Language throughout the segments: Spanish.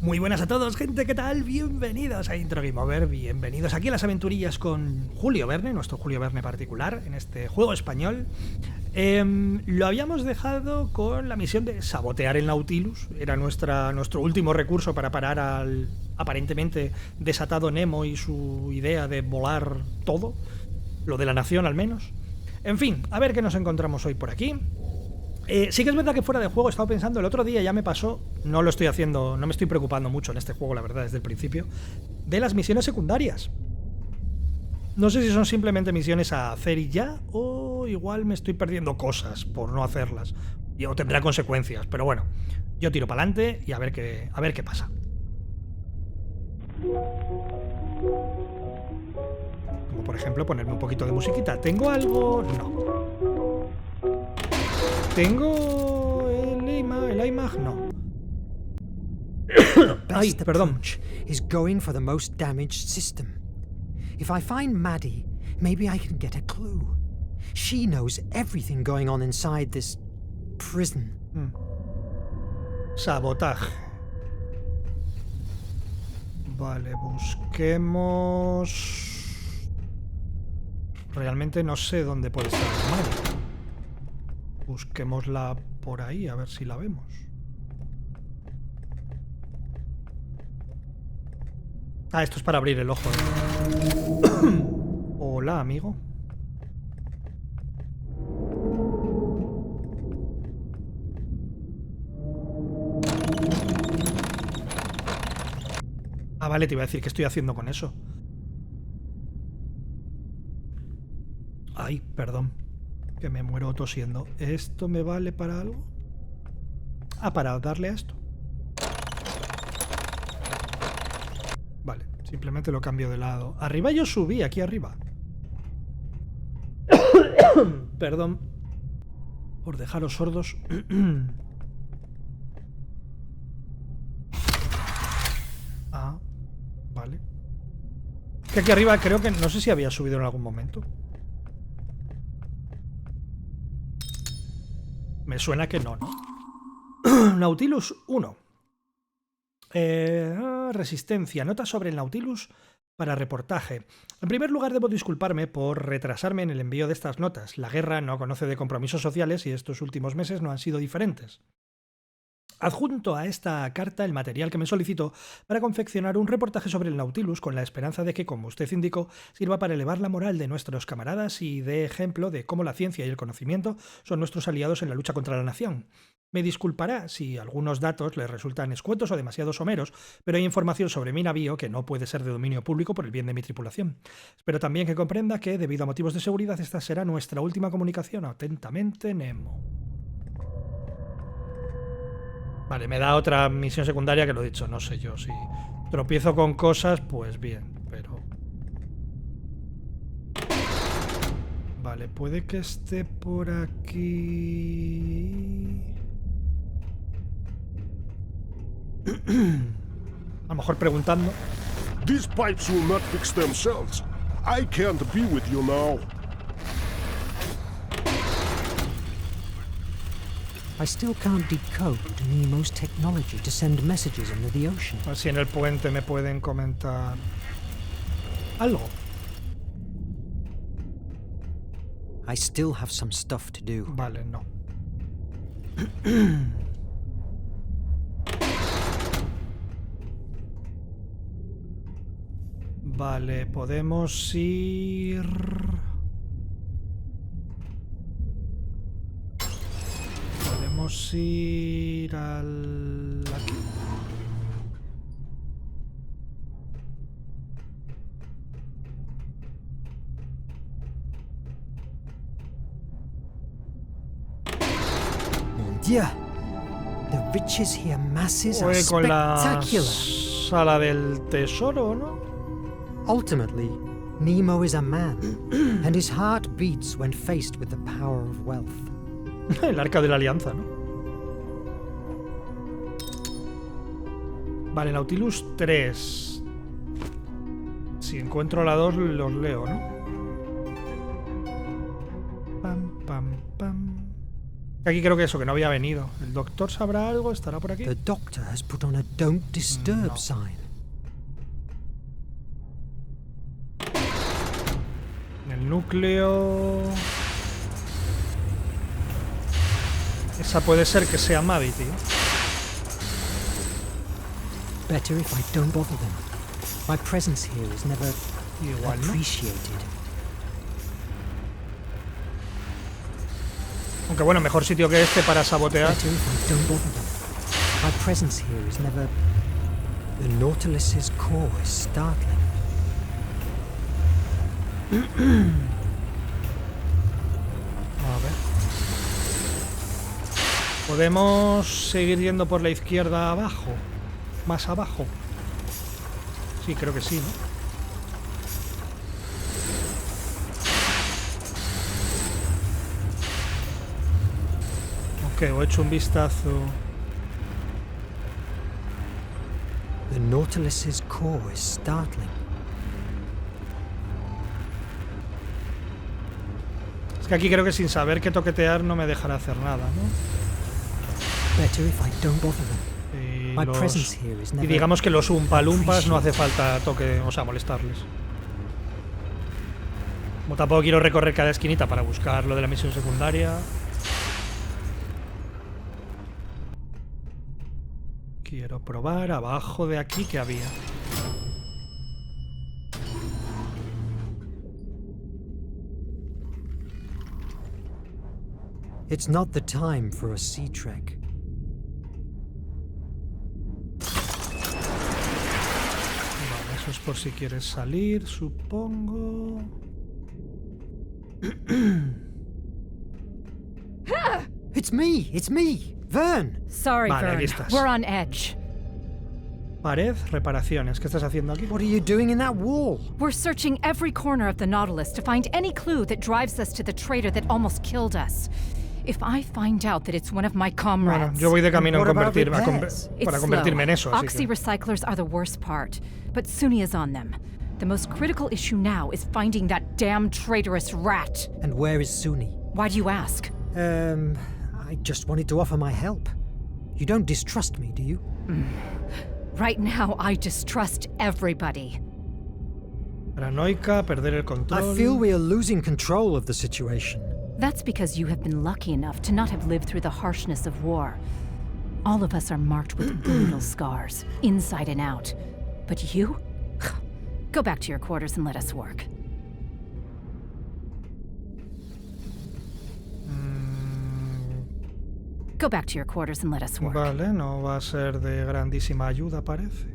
Muy buenas a todos, gente, ¿qué tal? Bienvenidos a Intro Game Over, bienvenidos aquí a las aventurillas con Julio Verne, nuestro Julio Verne particular, en este juego español. Lo habíamos dejado con la misión de sabotear el Nautilus, era nuestro último recurso para parar al aparentemente desatado Nemo y su idea de volar todo, lo de la nación al menos. En fin, a ver qué nos encontramos hoy por aquí. Sí que es verdad que fuera de juego he estado pensando, el otro día ya me pasó, no lo estoy haciendo, no me estoy preocupando mucho en este juego, la verdad, desde el principio, de las misiones secundarias. No sé si son simplemente misiones a hacer y ya, o igual me estoy perdiendo cosas por no hacerlas, o tendrá consecuencias, pero bueno, yo tiro para adelante y a ver qué pasa. Como por ejemplo ponerme un poquito de musiquita. ¿Tengo algo? No. ¿Tengo el iMac? No. Ay, perdón. Is going for the most damaged system. If I find Maddie, maybe I can get a clue. She knows everything going on inside this prison. Sabotaje. Vale, busquemos. Realmente no sé dónde puede estar Maddie. Busquémosla por ahí, a ver si la vemos. Ah, esto es para abrir el ojo. Hola, amigo. Ah, vale, te iba a decir qué estoy haciendo con eso. Ay, perdón. Que me muero tosiendo. ¿Esto me vale para algo? Ah, para darle a esto. Vale, simplemente lo cambio de lado. Arriba yo subí, aquí arriba. Perdón por dejaros sordos. Ah, vale. Que aquí arriba creo que... No sé si había subido en algún momento. Me suena que no, ¿no? Nautilus 1. Resistencia. Notas sobre el Nautilus para reportaje. En primer lugar, debo disculparme por retrasarme en el envío de estas notas. La guerra no conoce de compromisos sociales y estos últimos meses no han sido diferentes. Adjunto a esta carta el material que me solicitó para confeccionar un reportaje sobre el Nautilus con la esperanza de que, como usted indicó, sirva para elevar la moral de nuestros camaradas y dé ejemplo de cómo la ciencia y el conocimiento son nuestros aliados en la lucha contra la nación. Me disculpará si algunos datos le resultan escuetos o demasiado someros, pero hay información sobre mi navío que no puede ser de dominio público por el bien de mi tripulación. Espero también que comprenda que, debido a motivos de seguridad, esta será nuestra última comunicación. Atentamente, Nemo. Vale, me da otra misión secundaria que lo he dicho, no sé yo, si tropiezo con cosas, pues bien, pero... Vale, puede que esté por aquí... A lo mejor preguntando. These pipes will not fix themselves. I can't be with you now. I still can't decode Nemo's technology to send messages into the ocean. A ver si en el puente me pueden comentar algo. I still have some stuff to do. Vale, no. Vale, podemos ir... Podemos ir al... aquí. Mon Dieu! The riches here masses are Con la spectacular. sala del tesoro, ¿no? Ultimately, Nemo is a man, and his heart beats when faced with the power of wealth. El arca de la alianza, ¿no? Vale, Nautilus 3. Si encuentro la 2, los leo, ¿no? Pam, pam, pam. Aquí creo que eso, que no había venido. ¿El doctor sabrá algo? ¿Estará por aquí? The doctor has put on a don't disturb No. sign. En el núcleo... Esa puede ser que sea Maddie, tío. Better if I don't bother them. My presence here is never Igual, ¿no? appreciated. Aunque bueno, mejor sitio que este para sabotear. Better if I don't bother them. My presence here is never... The Nautilus's core is startling. A ver. ¿Podemos seguir yendo por la izquierda abajo? ¿Más abajo? Sí, creo que sí, ¿no? Ok, he hecho un vistazo. The Nautilus's core is startling. Es que aquí creo que sin saber qué toquetear no me dejará hacer nada, ¿no? Better if I don't bother them. Y, My presence here is never digamos que los umpalumpas no hace falta toque, o sea, molestarles. Como tampoco quiero recorrer cada esquinita para buscar lo de la misión secundaria. Quiero probar abajo de aquí que había. It's not the time for a sea trek. Vale, eso es por si quieres salir, supongo. It's me, Verne. Sorry, Vale, aquí Verne. estás. We're on edge. Pared, reparaciones. ¿Qué estás haciendo aquí? What are you doing in that wall? We're searching every corner of the Nautilus to find any clue that drives us to the traitor that almost killed us. If I find out that it's one of my Bueno, comrades... yo voy de camino What a about convertirme, repairs? para It's convertirme en eso, slow. así Oxy que... recyclers are the worst part, but Suni is on them. The most critical issue now is finding that damn traitorous rat. And where is Suni? Why do you ask? I just wanted to offer my help. You don't distrust me, do you? Right now, I distrust everybody. Paranoica, perder el control... I feel we are losing control of the situation. That's because you have been lucky enough to not have lived through the harshness of war. All of us are marked with brutal scars, inside and out. But you? Go back to your quarters and let us work. Go back to your quarters and let us work. Vale, no va a ser de grandísima ayuda, parece.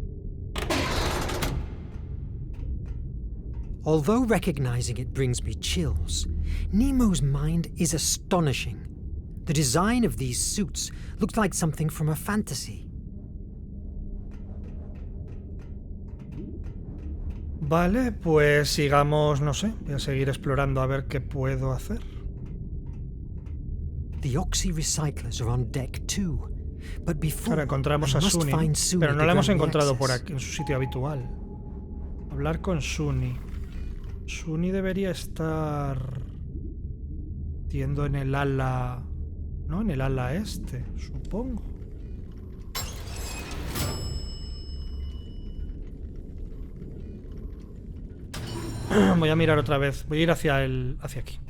Although recognizing it brings me chills, Nemo's mind is astonishing. The design of these suits looked like something from a fantasy. Vale, pues sigamos, no sé, voy a seguir explorando a ver qué puedo hacer. The Oxy recyclers are on deck too, but before Ahora encontramos I a must Suni, find Suni pero no to la hemos grant me encontrado por access. aquí, en su sitio habitual. Hablar con Suni. Suni debería estar... Tiendo en el ala... ¿No? En el ala este, supongo. Voy a mirar otra vez. Voy a ir hacia aquí.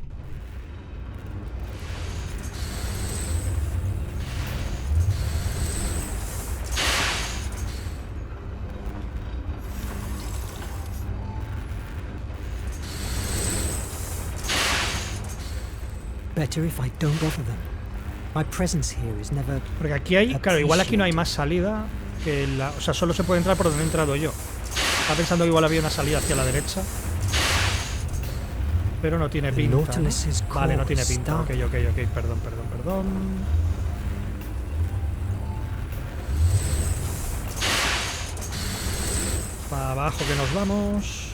Better if I don't bother them. My presence here is never... Porque aquí hay... Claro, igual aquí no hay más salida que la... O sea, solo se puede entrar por donde he entrado yo. Estaba pensando que igual había una salida hacia la derecha. Pero no tiene pinta, ¿no? Vale, no tiene pinta. Ok, perdón. Para abajo que nos vamos.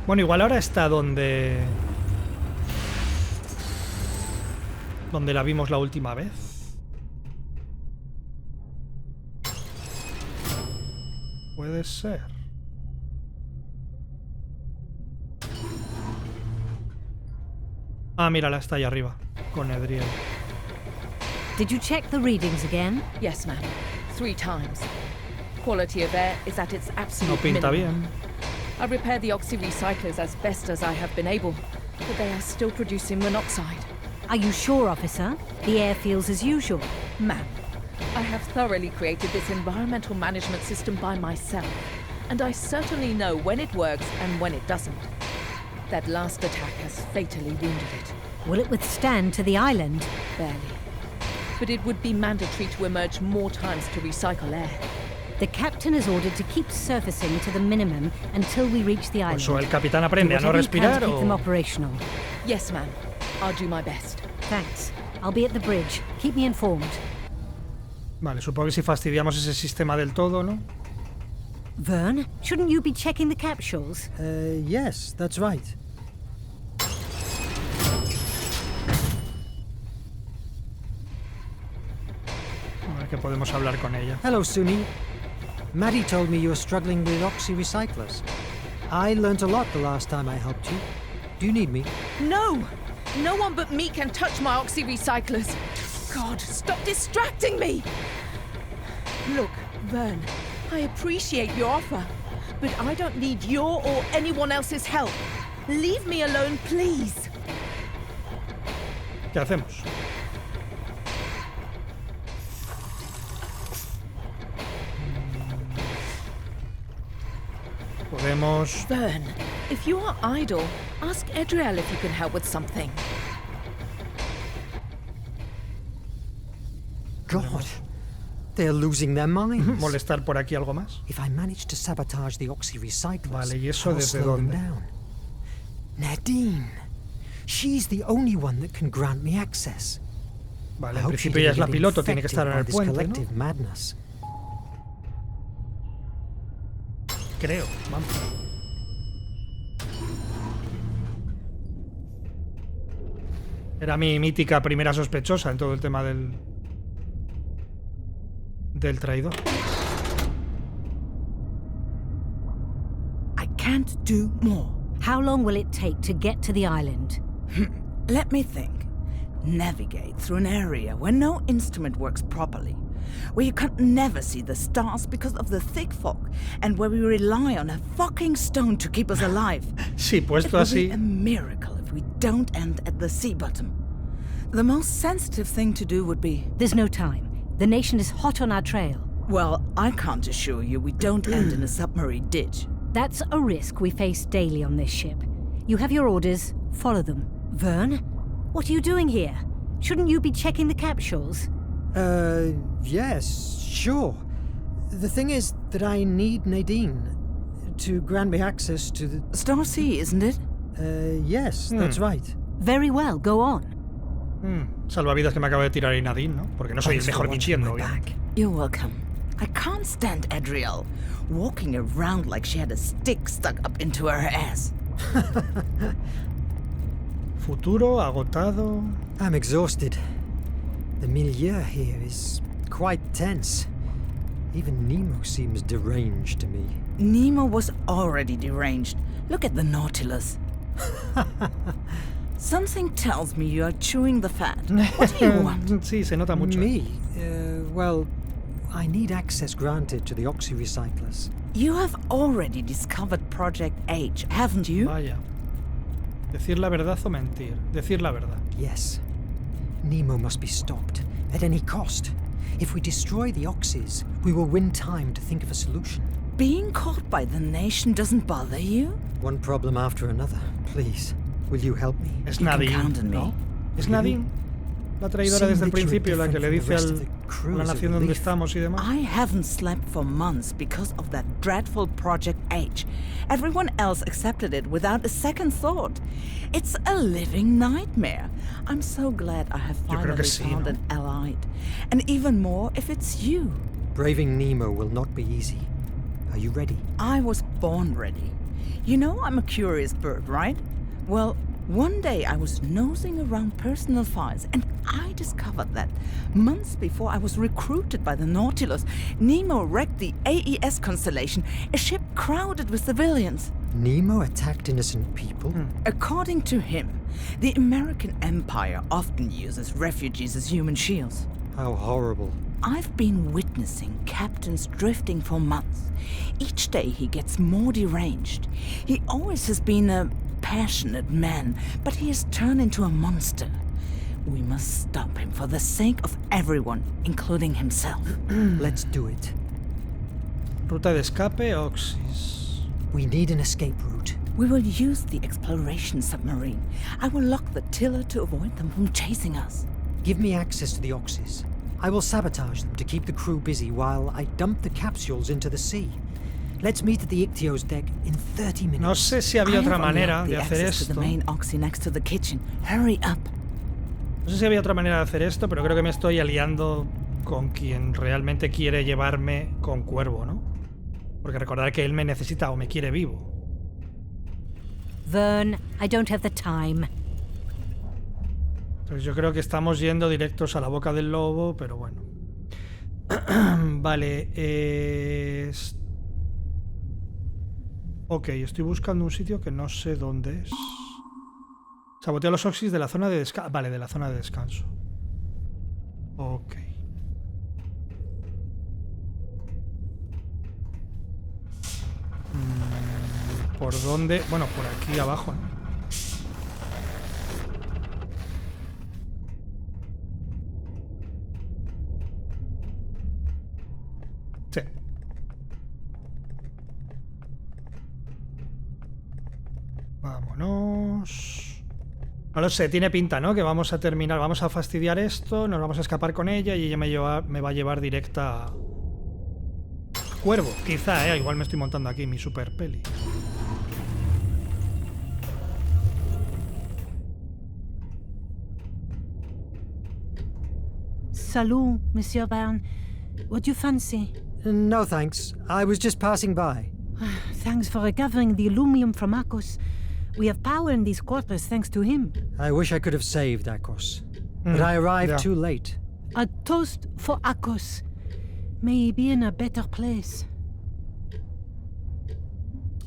Bueno, igual ahora está donde la vimos la última vez. puede ser. Ah, mírala, está ahí arriba, con Edriel. Did you check the readings again? Yes, ma'am. 3 times. Quality of air is at its absolute No pinta minimum. bien. I repaired the oxy-recyclers as best as I have been able, but they are still producing monoxide. Are you sure, officer? The air feels as usual. Ma'am, I have thoroughly created this environmental management system by myself, and I certainly know when it works and when it doesn't. That last attack has fatally wounded it. Will it withstand to the island? Barely. But it would be mandatory to emerge more times to recycle air. The captain is ordered to keep surfacing to the minimum until we reach the island. Pues o el capitán Do aprende a no whatever you can respirar to keep them o... operational. Yes, ma'am. I'll do my best. Thanks. I'll be at the bridge. Keep me informed. Vale, supongo que si fastidiamos ese sistema del todo, ¿no? Verne, shouldn't you be checking the capsules? Yes, that's right. A ver que podemos hablar con ella. Hello, Suni. Maddie told me you were struggling with oxy recyclers. I learnt a lot the last time I helped you. Do you need me? No! No one but me can touch my oxy-recyclers. God, stop distracting me! Look, Verne, I appreciate your offer, but I don't need your or anyone else's help. Leave me alone, please. ¿Qué hacemos? Podemos... Verne, if you are idle, ask Edriel if you can help with something. God, they're losing their minds. molestar por aquí algo más. If I manage to sabotage the oxy recyclers, Vale, ¿y eso I'll desde slow them dónde? down. Nadine. She's the only one that can grant me access. Vale, I en hope she principio ella es la didn't get piloto, tiene que infected estar en by el this puente, ¿no? collective madness. Creo, vamos. Era mi mítica primera sospechosa en todo el tema del traidor. I can't do more. How long will it take to get to the island? Let me think. Navigate through an area where no instrument works properly, where you can never see the stars because of the thick fog, and where we rely on a fucking stone to keep us alive. Sí, It puesto will así. be a miracle if we don't end at the sea bottom. The most sensitive thing to do would be... There's no time. The nation is hot on our trail. Well, I can't assure you we don't end in a submarine ditch. That's a risk we face daily on this ship. You have your orders. Follow them. Verne, what are you doing here? Shouldn't you be checking the capsules? Yes, sure. The thing is that I need Nadine to grant me access to the... Star Sea, isn't it? Yes, that's right. Very well, go on. Salvavidas que me acaba de tirar Nadine, ¿no? Porque no soy el Thanks for mejor watching mintiendo, my obviamente. back. You're welcome. I can't stand Adriel, walking around like she had a stick stuck up into her ass. Futuro, agotado... I'm exhausted. The milieu here is quite tense. Even Nemo seems deranged to me. Nemo was already deranged. Look at the Nautilus. Something tells me you are chewing the fat. What do you want? Sí, se nota mucho. Me? Well, I need access granted to the oxy recyclers. You have already discovered Project H, haven't you? Vaya. Decir la verdad o mentir. Decir la verdad. Yes. Nemo must be stopped, at any cost. If we destroy the oxys, we will win time to think of a solution. Being caught by the nation doesn't bother you? One problem after another. Please, will you help me? Es You can Nadine, count on me. ¿no? Es Nadine, la traidora desde el principio, la que le dice a la nación donde estamos y demás. I haven't slept for months because of that dreadful Project H. Everyone else accepted it without a second thought. It's a living nightmare. I'm so glad I have Yo creo finally que sí, found ¿no? an allied. And even more if it's you. Braving Nemo will not be easy. Are you ready? I was born ready. You know I'm a curious bird, right? Well, one day I was nosing around personal files and I discovered that months before I was recruited by the Nautilus, Nemo wrecked the AES constellation, a ship crowded with civilians. Nemo attacked innocent people? According to him, the American Empire often uses refugees as human shields. How horrible. I've been witnessing captains drifting for months. Each day he gets more deranged. He always has been a passionate man, but he has turned into a monster. We must stop him for the sake of everyone, including himself. Let's do it. Ruta de escape, Oxys. We need an escape route. We will use the exploration submarine. I will lock the tiller to avoid them from chasing us. Give me access to the Oxys. I will sabotage them to keep the crew busy while I dump the capsules into the sea. Let's meet at the Ictio's deck in 30 minutes. No sé si había otra manera de hacer esto. The main Oxy next to the kitchen. Hurry up. No sé si había otra manera de hacer esto, pero creo que me estoy aliando con quien realmente quiere llevarme con Cuervo, ¿no? Porque recordar que él me necesita o me quiere vivo. Verne, I don't have the time. Entonces yo creo que estamos yendo directos a la boca del lobo, pero bueno. Vale, ok, estoy buscando un sitio que no sé dónde es. Saboteo los Oxys de la zona de descanso. Vale, de la zona de descanso. Ok. ¿Por dónde? Bueno, por aquí abajo, ¿no? Sí. Vámonos. No lo sé, tiene pinta, ¿no? Que vamos a terminar, vamos a fastidiar esto, nos vamos a escapar con ella y ella me va a llevar directa a Cuervo. Quizá, igual me estoy montando aquí mi super peli. Salut, Monsieur Verne. What do you fancy? No thanks. I was just passing by. Thanks for recovering the aluminum from Akos. We have power in these quarters thanks to him. I wish I could have saved Akos. But I arrived too late. A toast for Akos. May he be in a better place.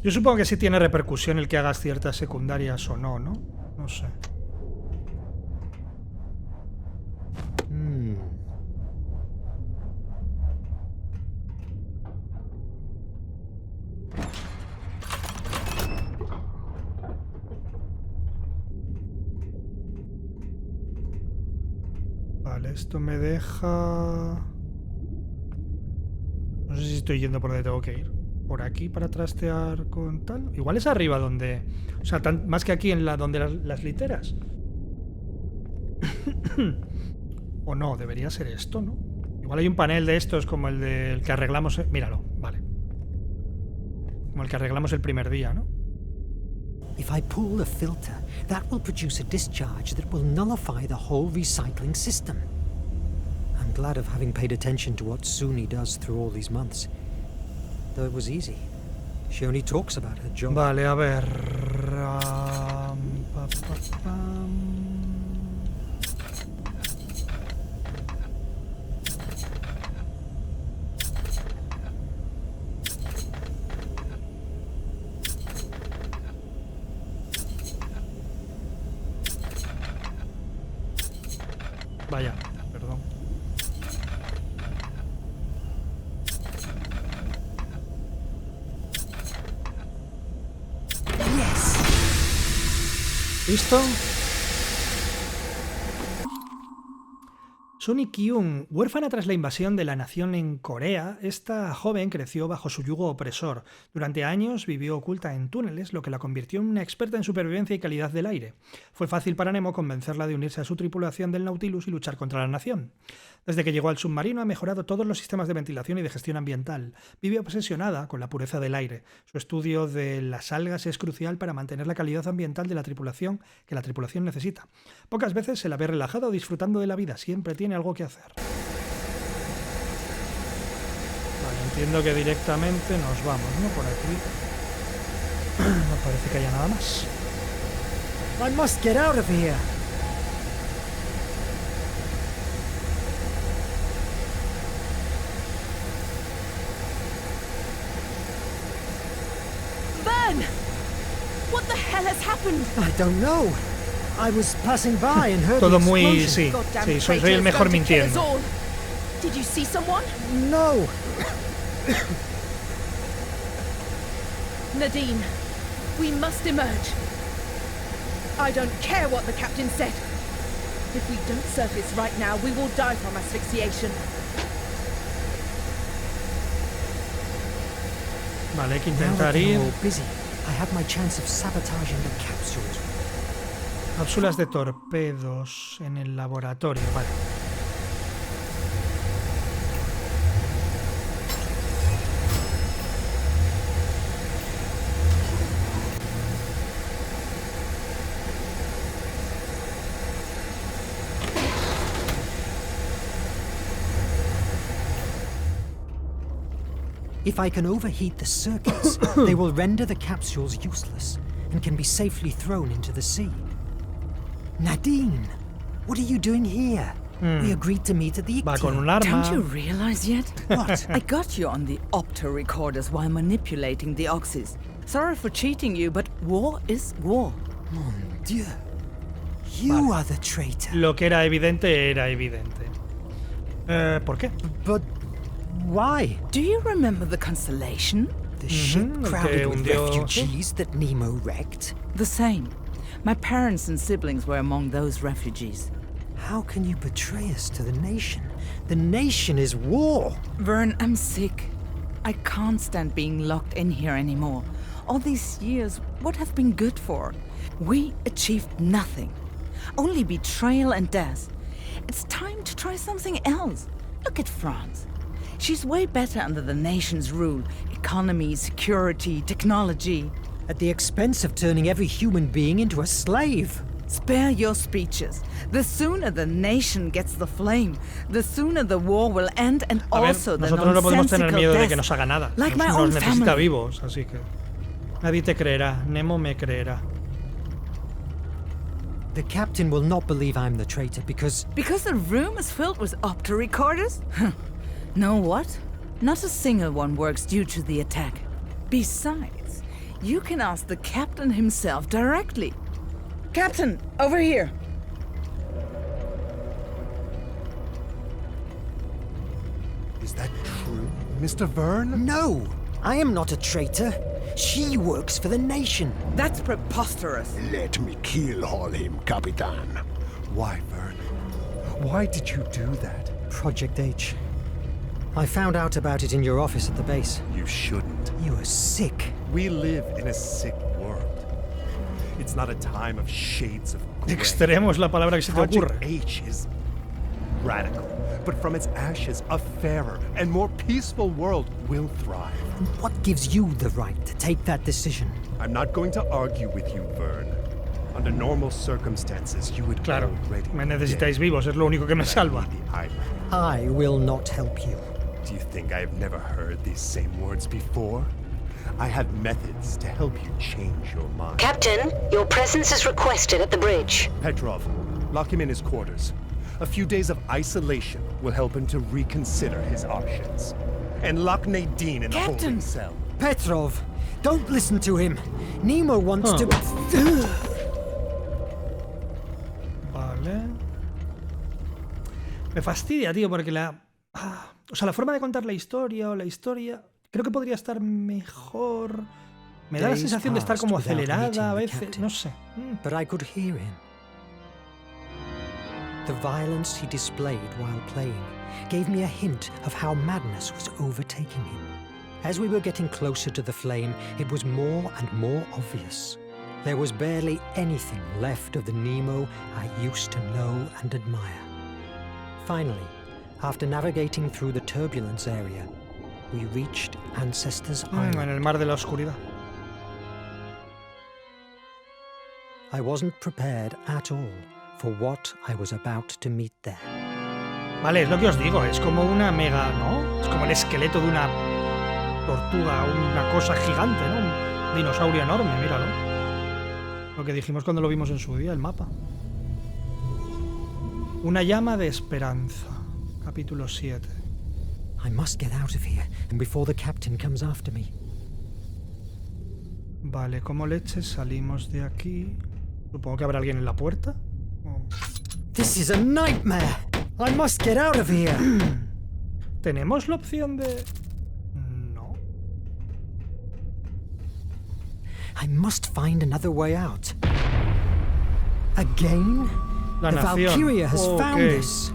Yo supongo que sí tiene repercusión el que hagas ciertas secundarias o no, ¿no? No sé. Vale, esto me deja... No sé si estoy yendo por donde tengo que ir. ¿Por aquí para trastear con tal? Igual es arriba donde... O sea, más que aquí en donde las literas. O no, debería ser esto, ¿no? Igual hay un panel de estos como el que arreglamos... Míralo, vale. Como el que arreglamos el primer día, ¿no? If I pull the filter, that will produce a discharge that will nullify the whole recycling system. I'm glad of having paid attention to what Suni does through all these months. Though it was easy. She only talks about her job. Vale, a ver... Vaya, perdón. ¿Listo? Suni Kyung, huérfana tras la invasión de la nación en Corea, esta joven creció bajo su yugo opresor. Durante años vivió oculta en túneles, lo que la convirtió en una experta en supervivencia y calidad del aire. Fue fácil para Nemo convencerla de unirse a su tripulación del Nautilus y luchar contra la nación. Desde que llegó al submarino ha mejorado todos los sistemas de ventilación y de gestión ambiental. Vive obsesionada con la pureza del aire. Su estudio de las algas es crucial para mantener la calidad ambiental de la tripulación que la tripulación necesita. Pocas veces se la ve relajada o disfrutando de la vida. Siempre tiene algo que hacer. Vale, entiendo que directamente nos vamos, ¿no? Por aquí. No parece que haya nada más. I must get out of here. Verne! What the hell has happened? I don't know. I was passing by and heard Todo the muy... explosion. Sí, Goddamn sí, soy traitor el is mejor going to kill us mintiendo. all. Did you see someone? No. Nadine, we must emerge. I don't care what the captain said. If we don't surface right now, we will die from asphyxiation. Vale, hay que Now intentar that they're ir. all busy, I have my chance of sabotaging the capsules. Cápsulas de torpedos en el laboratorio. Vale. If I can overheat the circuits, they will render the capsules useless and can be safely thrown into the sea. Nadine, what are you doing here? We agreed to meet at the Va con un IKEA. arma. Don't you realize yet? What? I got you on the opto recorders while manipulating the oxys. Sorry for cheating you, but war is war. Mon Dieu. You are the traitor. Lo que era evidente era evidente. ¿Por qué? But why? Do you remember the Constellation? The ship el que crowded with hundió- refugees that Nemo wrecked? The same. My parents and siblings were among those refugees. How can you betray us to the nation? The nation is war. Verne, I'm sick. I can't stand being locked in here anymore. All these years, what have been good for? We achieved nothing. Only betrayal and death. It's time to try something else. Look at France. She's way better under the nation's rule. Economy, security, technology. At the expense of turning every human being into a slave. Spare your speeches. The sooner the nation gets the flame, the sooner the war will end, and A ver, also the nosotros no podemos tener nonsensical miedo de death. que nos haga nada. Like my Nos own necesita family. vivos, así que... Nadie te creerá. Nemo me creerá. The captain will not believe I'm the traitor because Because the room is filled with opto recorders? Know what? Not a single one works due to the attack. Besides, you can ask the captain himself directly. Captain, over here. Is that true, Mr. Verne? no, I am not a traitor. She works for the nation. That's preposterous. Let me keyhole him, Capitan. Why, Verne? Why did you do that? Project H. I found out about it in your office at the base. You shouldn't. You are sick. We live in a sick world. It's not a time of shades of gray. Extremo es la palabra que se te Project ocurre. H is radical, but from its ashes, a fairer and more peaceful world will thrive. And what gives you the right to take that decision? I'm not going to argue with you, Verne. Under normal circumstances, you would Claro, already me be necesitáis dead. vivos, es lo único que me But I salva. need the island. I will not help you. Do you think I have never heard these same words before? I have methods to help you change your mind. Captain, your presence is requested at the bridge. Petrov, lock him in his quarters. A few days of isolation will help him to reconsider his options. And lock Nadine in a holding Captain! cell. Petrov, don't listen to him. Nemo wants to... Vale. Me fastidia, tío, porque o sea, la forma de contar la historia o la historia creo que podría estar mejor. Me da la Days sensación de estar como passed without acelerada a meeting the veces, captain. no sé. But I could hear him. The violence he displayed while playing gave me a hint of how madness was overtaking him. As we were getting closer to the flame, it was more and more obvious. There was barely anything left of the Nemo I used to know and admire. Finally, after navigating through the turbulence area, we reached Ancestors En Island. el mar de la oscuridad. I wasn't prepared at all for what I was about to meet there. Vale, es lo que os digo, es como una mega, ¿no? Es como el esqueleto de una tortuga, una cosa gigante, ¿no? Un dinosaurio enorme, míralo. Lo que dijimos cuando lo vimos en su día, el mapa. Una llama de esperanza. Capítulo 7. I must get out of here, and before the captain comes after me. Vale, ¿cómo leches salimos de aquí? Supongo que habrá alguien en la puerta. This is a nightmare. I must get out of here. ¿Tenemos la opción de...? No. I must find another way out. Again? La The nación. Valkyria has found Ok. this.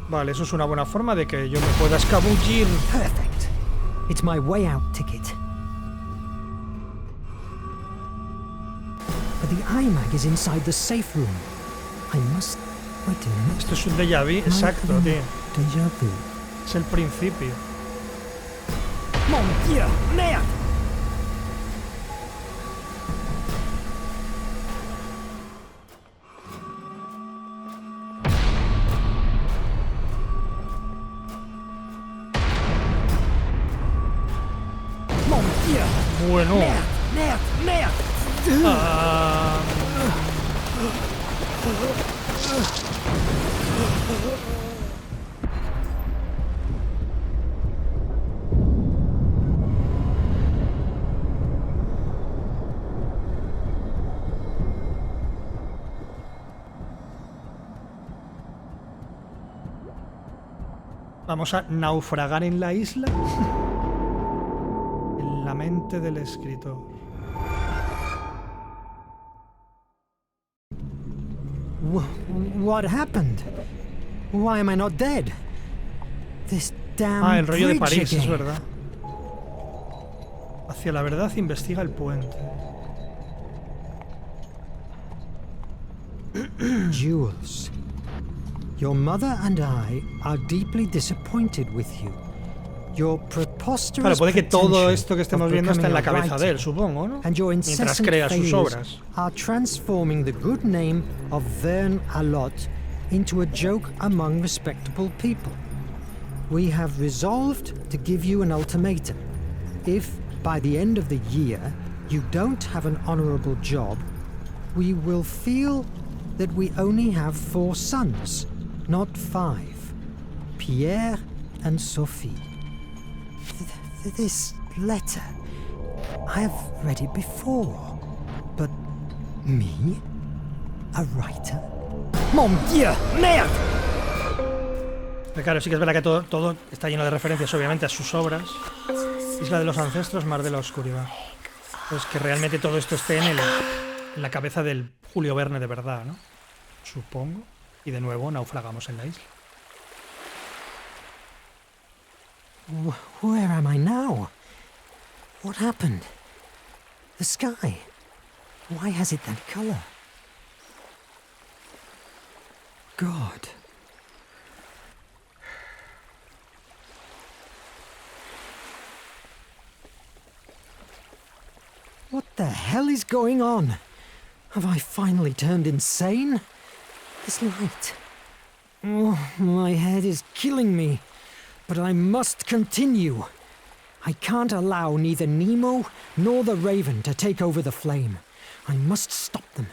Vale, eso es una buena forma de que yo me pueda escabullir. Perfect. It's my way out ticket. But the iMac is inside the safe room. I must... Wait a minute. Esto es un déjà vu, exacto, tío. Déjà vu. Es el principio. Mon Dieu, merde! Mon Dieu! Bueno. Merde, merde! Ah, vamos a naufragar en la isla. En la mente del escritor. What happened? Why am I not dead? This damn Ah, el rollo de bridge París, es again. verdad. Hacia la verdad investiga el puente. Jules, your mother and I are deeply disappointed with you. Your preposterous Claro, puede que todo pretension esto que estemos of viendo esté en la becoming a cabeza de él, writer supongo, ¿no? and your Mientras incessant crea sus failures obras. are transforming the good name of Verne into a joke among respectable people. We have resolved to give you an ultimatum. If, by the end of the year, you don't have an honorable job, we will feel that we only have 4 sons, not 5. Pierre and Sophie. This letter, I have read it before, but me? A writer? Mon Dieu, merde! Pero claro, sí que es verdad que todo está lleno de referencias, obviamente, a sus obras. Isla de los Ancestros, Mar de la Oscuridad. Pues que realmente todo esto esté en la cabeza del Julio Verne de verdad, ¿no? Supongo. Y de nuevo naufragamos en la isla. Where am I now? What happened? The sky. Why has it that color? God. What the hell is going on? Have I finally turned insane? This light. Oh, my head is killing me. But I must continue. I can't allow neither Nemo nor the Raven to take over the flame. I must stop them.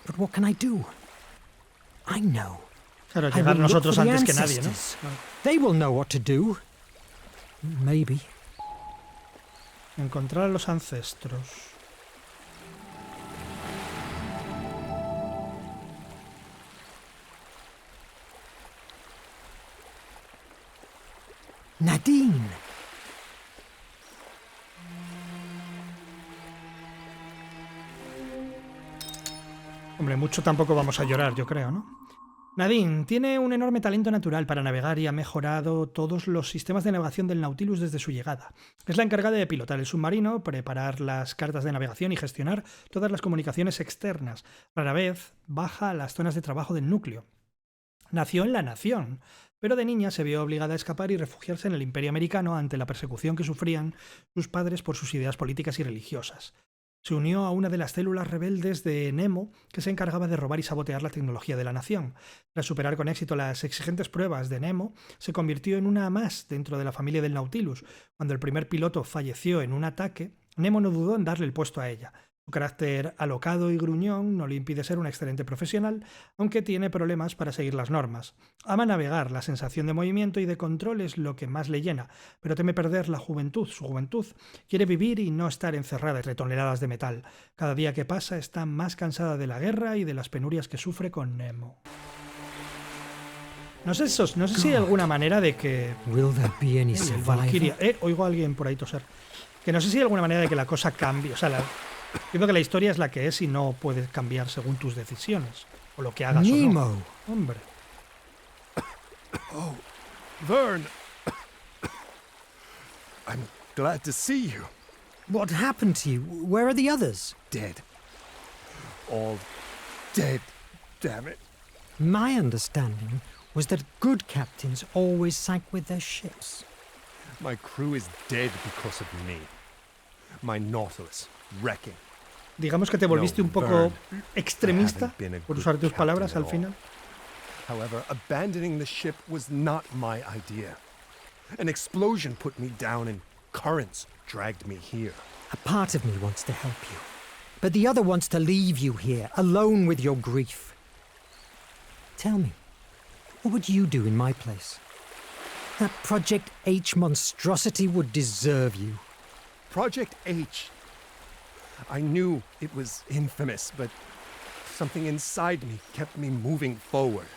But what can I do? I know. Claro, I llegar will look nosotros for the antes que nadie, ¿no? ancestors. They will know what to do. Maybe. Encontrar a los ancestros. Nadine. Hombre, mucho tampoco vamos a llorar, yo creo, ¿no? Nadine tiene un enorme talento natural para navegar y ha mejorado todos los sistemas de navegación del Nautilus desde su llegada. Es la encargada de pilotar el submarino, preparar las cartas de navegación y gestionar todas las comunicaciones externas. Rara vez baja a las zonas de trabajo del núcleo. Nació en la Nación, pero de niña se vio obligada a escapar y refugiarse en el Imperio Americano ante la persecución que sufrían sus padres por sus ideas políticas y religiosas. Se unió a una de las células rebeldes de Nemo que se encargaba de robar y sabotear la tecnología de la nación. Tras superar con éxito las exigentes pruebas de Nemo, se convirtió en una más dentro de la familia del Nautilus. Cuando el primer piloto falleció en un ataque, Nemo no dudó en darle el puesto a ella. Su carácter alocado y gruñón no le impide ser un excelente profesional, aunque tiene problemas para seguir las normas. Ama navegar, la sensación de movimiento y de control es lo que más le llena, pero teme perder la juventud, su juventud. Quiere vivir y no estar encerrada entre toneladas de metal. Cada día que pasa está más cansada de la guerra y de las penurias que sufre con Nemo. No sé si hay alguna manera de que... Will there be any El Valkyria... survivor? Oigo a alguien por ahí toser. Que no sé si hay alguna manera de que la cosa cambie. O sea, entiendo que la historia es la que es y no puedes cambiar según tus decisiones. O lo que hagas o no. Nemo! Hombre. Oh, Verne. I'm glad to see you. What happened to you? Where are the others? Dead. All dead, damn it. My understanding was that good captains always sank with their ships. My crew is dead because of me. My Nautilus, wrecking. Digamos que te volviste un poco extremista, por usar tus palabras al final. However, abandoning the ship was not my idea. An explosion put me down and currents dragged me here. A part of me wants to help you, but the other wants to leave you here, alone with your grief. Tell me, what would you do in my place? That Project H monstrosity would deserve you. Project H. I knew it was infamous, but something inside me kept me moving forward.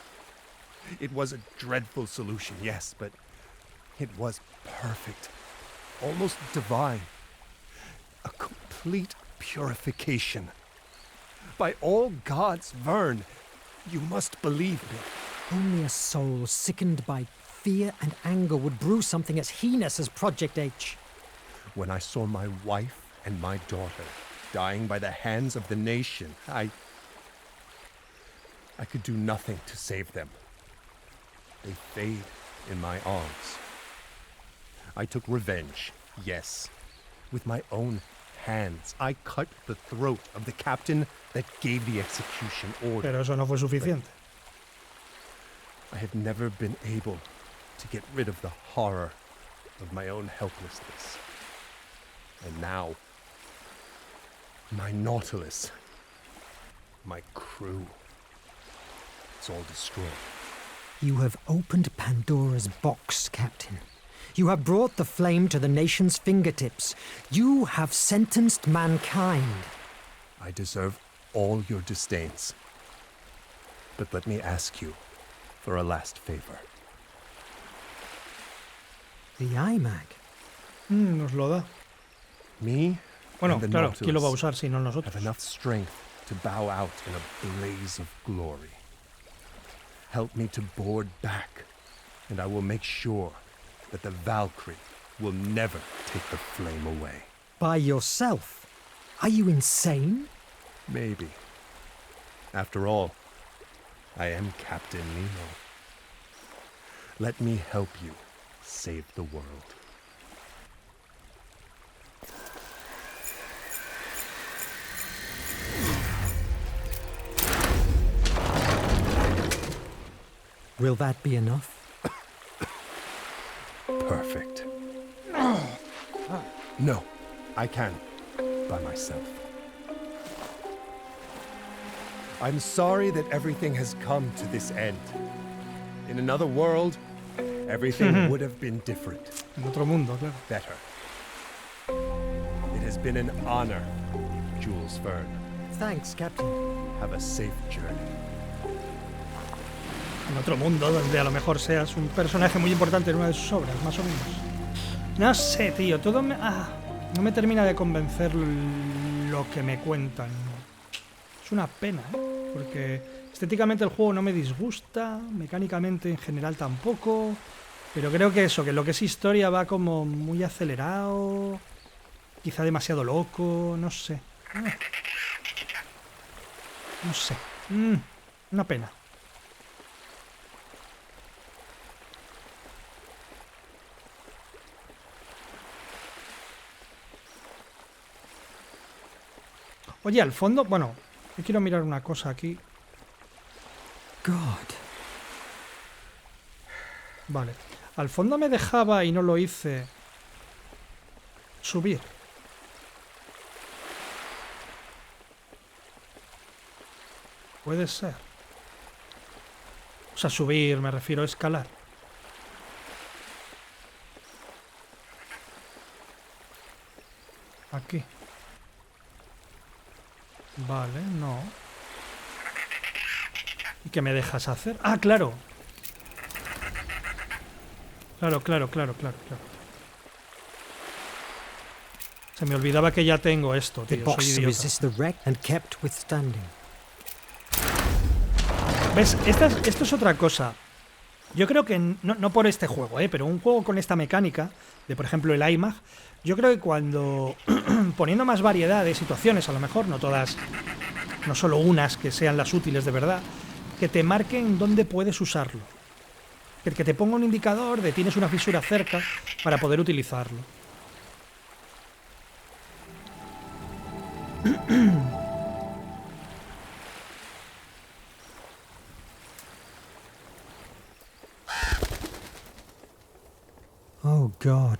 It was a dreadful solution, yes, but it was perfect. Almost divine. A complete purification. By all gods, Verne, you must believe me. Only a soul sickened by fear and anger would brew something as heinous as Project H. When I saw my wife and my daughter dying by the hands of the nation, I could do nothing to save them. They fade in my arms. I took revenge, yes. With my own hands, I cut the throat of the captain that gave the execution order. Pero eso no fue suficiente. I have never been able to get rid of the horror of my own helplessness. And now, my Nautilus, my crew, it's all destroyed. You have opened Pandora's box, Captain. You have brought the flame to the nation's fingertips. You have sentenced mankind. I deserve all your disdains. But let me ask you for a last favor. The iMac. Nos lo da. Me Bueno, and the claro, Nautilus ¿quién lo va a usar si no nosotros? have enough strength to bow out in a blaze of glory. Help me to board back, and I will make sure that the Valkyrie will never take the flame away. By yourself? Are you insane? Maybe. After all, I am Captain Nemo. Let me help you save the world. Will that be enough? Perfect. No, I can. By myself. I'm sorry that everything has come to this end. In another world, everything would have been different. En otro mundo, claro. Better. It has been an honor, Jules Verne. Thanks, Captain. Have a safe journey. En otro mundo donde a lo mejor seas un personaje muy importante en una de sus obras, más o menos. No sé, tío, todo no me termina de convencer lo que me cuentan. Es una pena, ¿eh? Porque estéticamente el juego no me disgusta, mecánicamente en general tampoco, pero creo que eso, que lo que es historia va como muy acelerado, quizá demasiado loco, no sé. No sé. Una pena. Oye, al fondo, bueno, yo quiero mirar una cosa aquí. God. Vale. Al fondo me dejaba, y no lo hice, subir. Puede ser. O sea, subir, me refiero a escalar. Aquí. Vale, no. ¿Y qué me dejas hacer? ¡Ah, claro! Claro. Se me olvidaba que ya tengo esto, The tío. box Soy idiota. resisted the wreck and kept withstanding. ¿Ves? Esto es otra cosa. Yo creo que, no por este juego, pero un juego con esta mecánica, de por ejemplo el iMac, yo creo que cuando, poniendo más variedad de situaciones, a lo mejor, no todas, no solo unas que sean las útiles de verdad, que te marquen dónde puedes usarlo. Que te ponga un indicador de tienes una fisura cerca para poder utilizarlo. Oh God,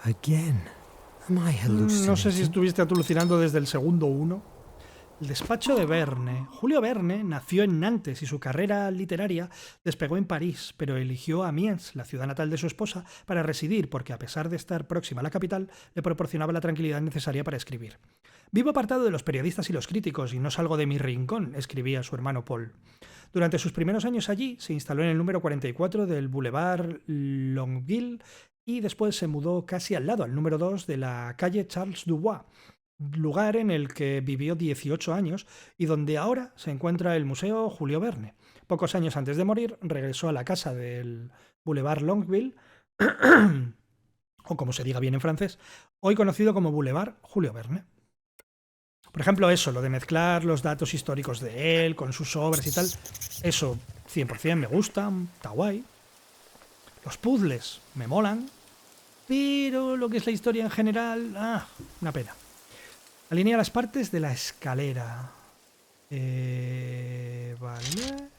again. Am I hallucinating? No sé si estuviste alucinando desde el segundo 1. El despacho de Verne. Julio Verne nació en Nantes y su carrera literaria despegó en París, pero eligió Amiens, la ciudad natal de su esposa, para residir porque, a pesar de estar próxima a la capital, le proporcionaba la tranquilidad necesaria para escribir. Vivo apartado de los periodistas y los críticos y no salgo de mi rincón, escribía su hermano Paul. Durante sus primeros años allí, se instaló en el número 44 del Boulevard Longueville y después se mudó casi al lado, al número 2 de la calle Charles Dubois, lugar en el que vivió 18 años y donde ahora se encuentra el Museo Julio Verne. Pocos años antes de morir, regresó a la casa del Boulevard Longueville, o como se diga bien en francés, hoy conocido como Boulevard Julio Verne. Por ejemplo, eso, lo de mezclar los datos históricos de él con sus obras y tal, eso 100% me gusta, está guay. Los puzzles me molan, pero lo que es la historia en general, una pena. Alinea las partes de la escalera. Vale.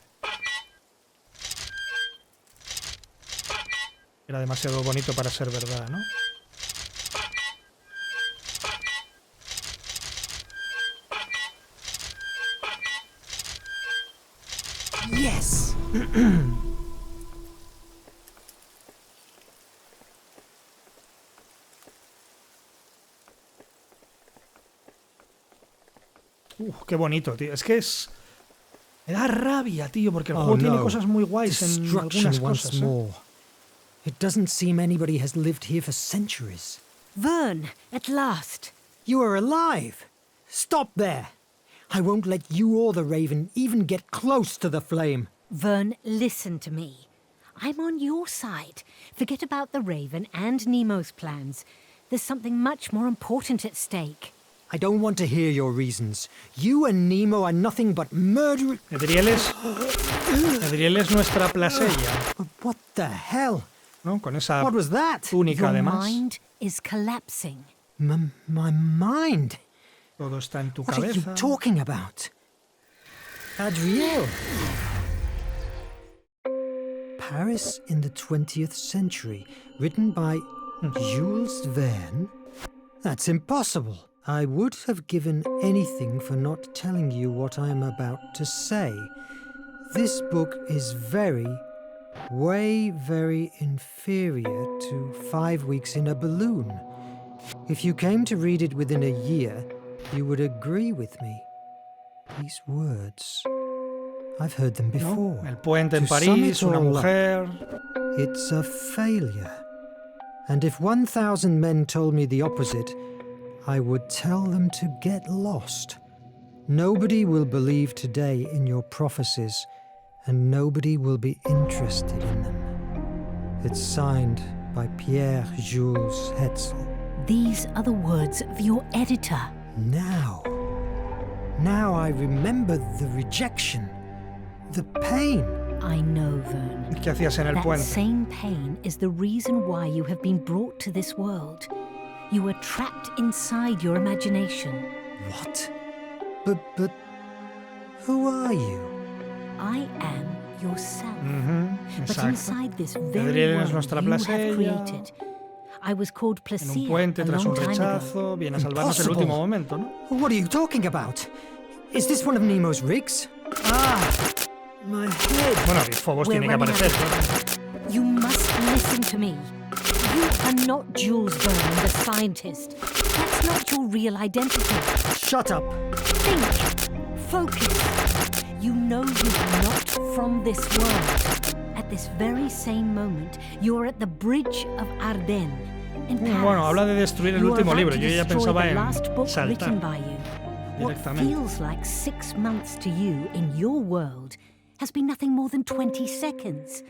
Era demasiado bonito para ser verdad, ¿no? Yes! Qué bonito, tío. Es que es... Me da rabia, tío, porque el juego tiene cosas muy guays en algunas cosas. It doesn't seem anybody has lived here for centuries. Verne, at last. You are alive! Stop there! I won't let you or the Raven even get close to the flame. Verne, listen to me. I'm on your side. Forget about the Raven and Nemo's plans. There's something much more important at stake. I don't want to hear your reasons. You and Nemo are nothing but murder... Edriel es nuestra plasella. But what the hell? ¿No? Con esa What was that? túnica, Your además. mind is collapsing. My mind? Todo está en tu What are you cabeza. talking about? Adriel! Paris in the 20th century, written by Jules Verne? That's impossible. I would have given anything for not telling you what I am about to say. This book is very inferior to 5 weeks in a balloon. If you came to read it within a year, you would agree with me. These words, I've heard them before. ¿No? El puente en To sum París, it una all up, mujer... It's a failure. And if 1,000 men told me the opposite, I would tell them to get lost. Nobody will believe today in your prophecies, and nobody will be interested in them. It's signed by Pierre Jules Hetzel. These are the words of your editor. Now I remember the rejection, the pain. I know, Verne. ¿Qué hacías en el That puente? same pain is the reason why you have been brought to this world. You were trapped inside your imagination. What? But who are you? I am yourself. But Exacto. inside this very Adriel es world nuestra you have plasella. created. I was called En un Placia puente a tras long un time ago. rechazo, viene a salvarnos en el Impossible. último momento, ¿no? What are you talking about? Is this one of Nemo's rigs? My head. Bueno, Phobos tiene que aparecer. ¿No? You must listen to me. You are not Jules Verne, the scientist. That's not your real identity. Shut up. Think. Focus. You know you are not from this world. At this very same moment, you are at the bridge of Ardennes. In Paris. Bueno, habla de destruir el You are último about libro. to Yo ya destroy pensaba the en last book written saltar by you. What directamente. feels like 6 months to you in your world has been nothing more than 20 seconds.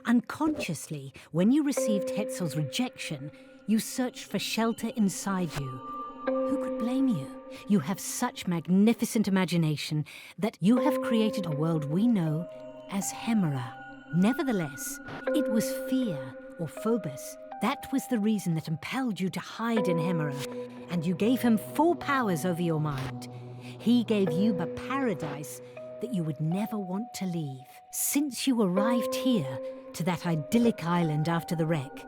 Unconsciously, when you received Hetzel's rejection, you searched for shelter inside you. Who could blame you? You have such magnificent imagination that you have created a world we know as Hemera. Nevertheless, it was fear, or Phobos. That was the reason that impelled you to hide in Hemera, and you gave him full powers over your mind. He gave you a paradise that you would never want to leave. Since you arrived here, to that idyllic island after the wreck,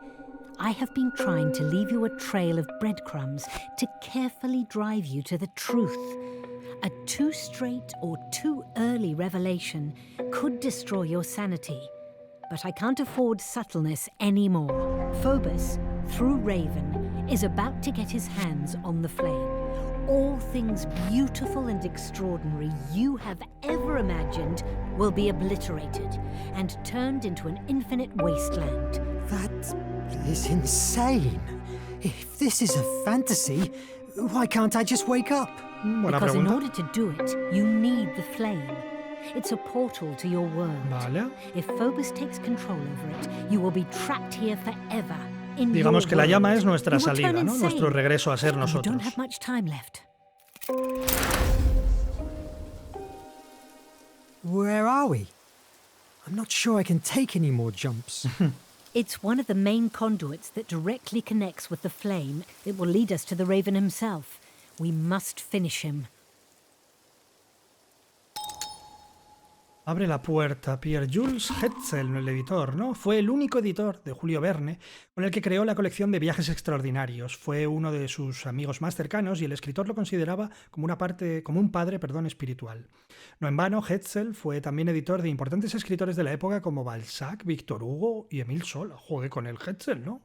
I have been trying to leave you a trail of breadcrumbs to carefully drive you to the truth. A too straight or too early revelation could destroy your sanity, but I can't afford subtleness anymore. Phobos, through Raven, is about to get his hands on the flame. All things beautiful and extraordinary you have ever imagined will be obliterated and turned into an infinite wasteland. That is insane. If this is a fantasy, why can't I just wake up? Buena Because in pregunta. order to do it, you need the flame. It's a portal to your world. Vale. If Phobos takes control over it, you will be trapped here forever. In Digamos your que la llama world. es nuestra You will turn salida, ¿no? insane. Nuestro regreso a ser You nosotros. don't have much time left. Where are we? I'm not sure I can take any more jumps. It's one of the main conduits that directly connects with the flame that will lead us to the Raven himself. We must finish him. Abre la puerta. Pierre Jules Hetzel, el editor, ¿no? Fue el único editor de Julio Verne con el que creó la colección de Viajes Extraordinarios. Fue uno de sus amigos más cercanos y el escritor lo consideraba como un padre, espiritual. No en vano, Hetzel fue también editor de importantes escritores de la época como Balzac, Víctor Hugo y Émile Zola. Joder, con el Hetzel, ¿no?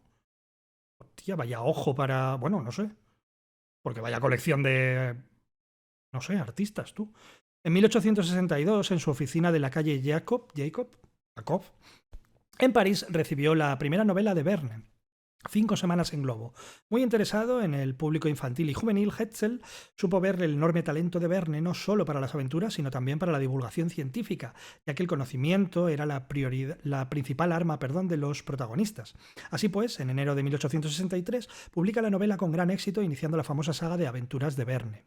Hostia, vaya ojo para... Bueno, no sé. Porque vaya colección de... No sé, artistas, tú. En 1862, en su oficina de la calle Jacob, en París, recibió la primera novela de Verne, 5 semanas en globo. Muy interesado en el público infantil y juvenil, Hetzel supo ver el enorme talento de Verne no solo para las aventuras, sino también para la divulgación científica, ya que el conocimiento era la principal arma de los protagonistas. Así pues, en enero de 1863, publica la novela con gran éxito, iniciando la famosa saga de aventuras de Verne.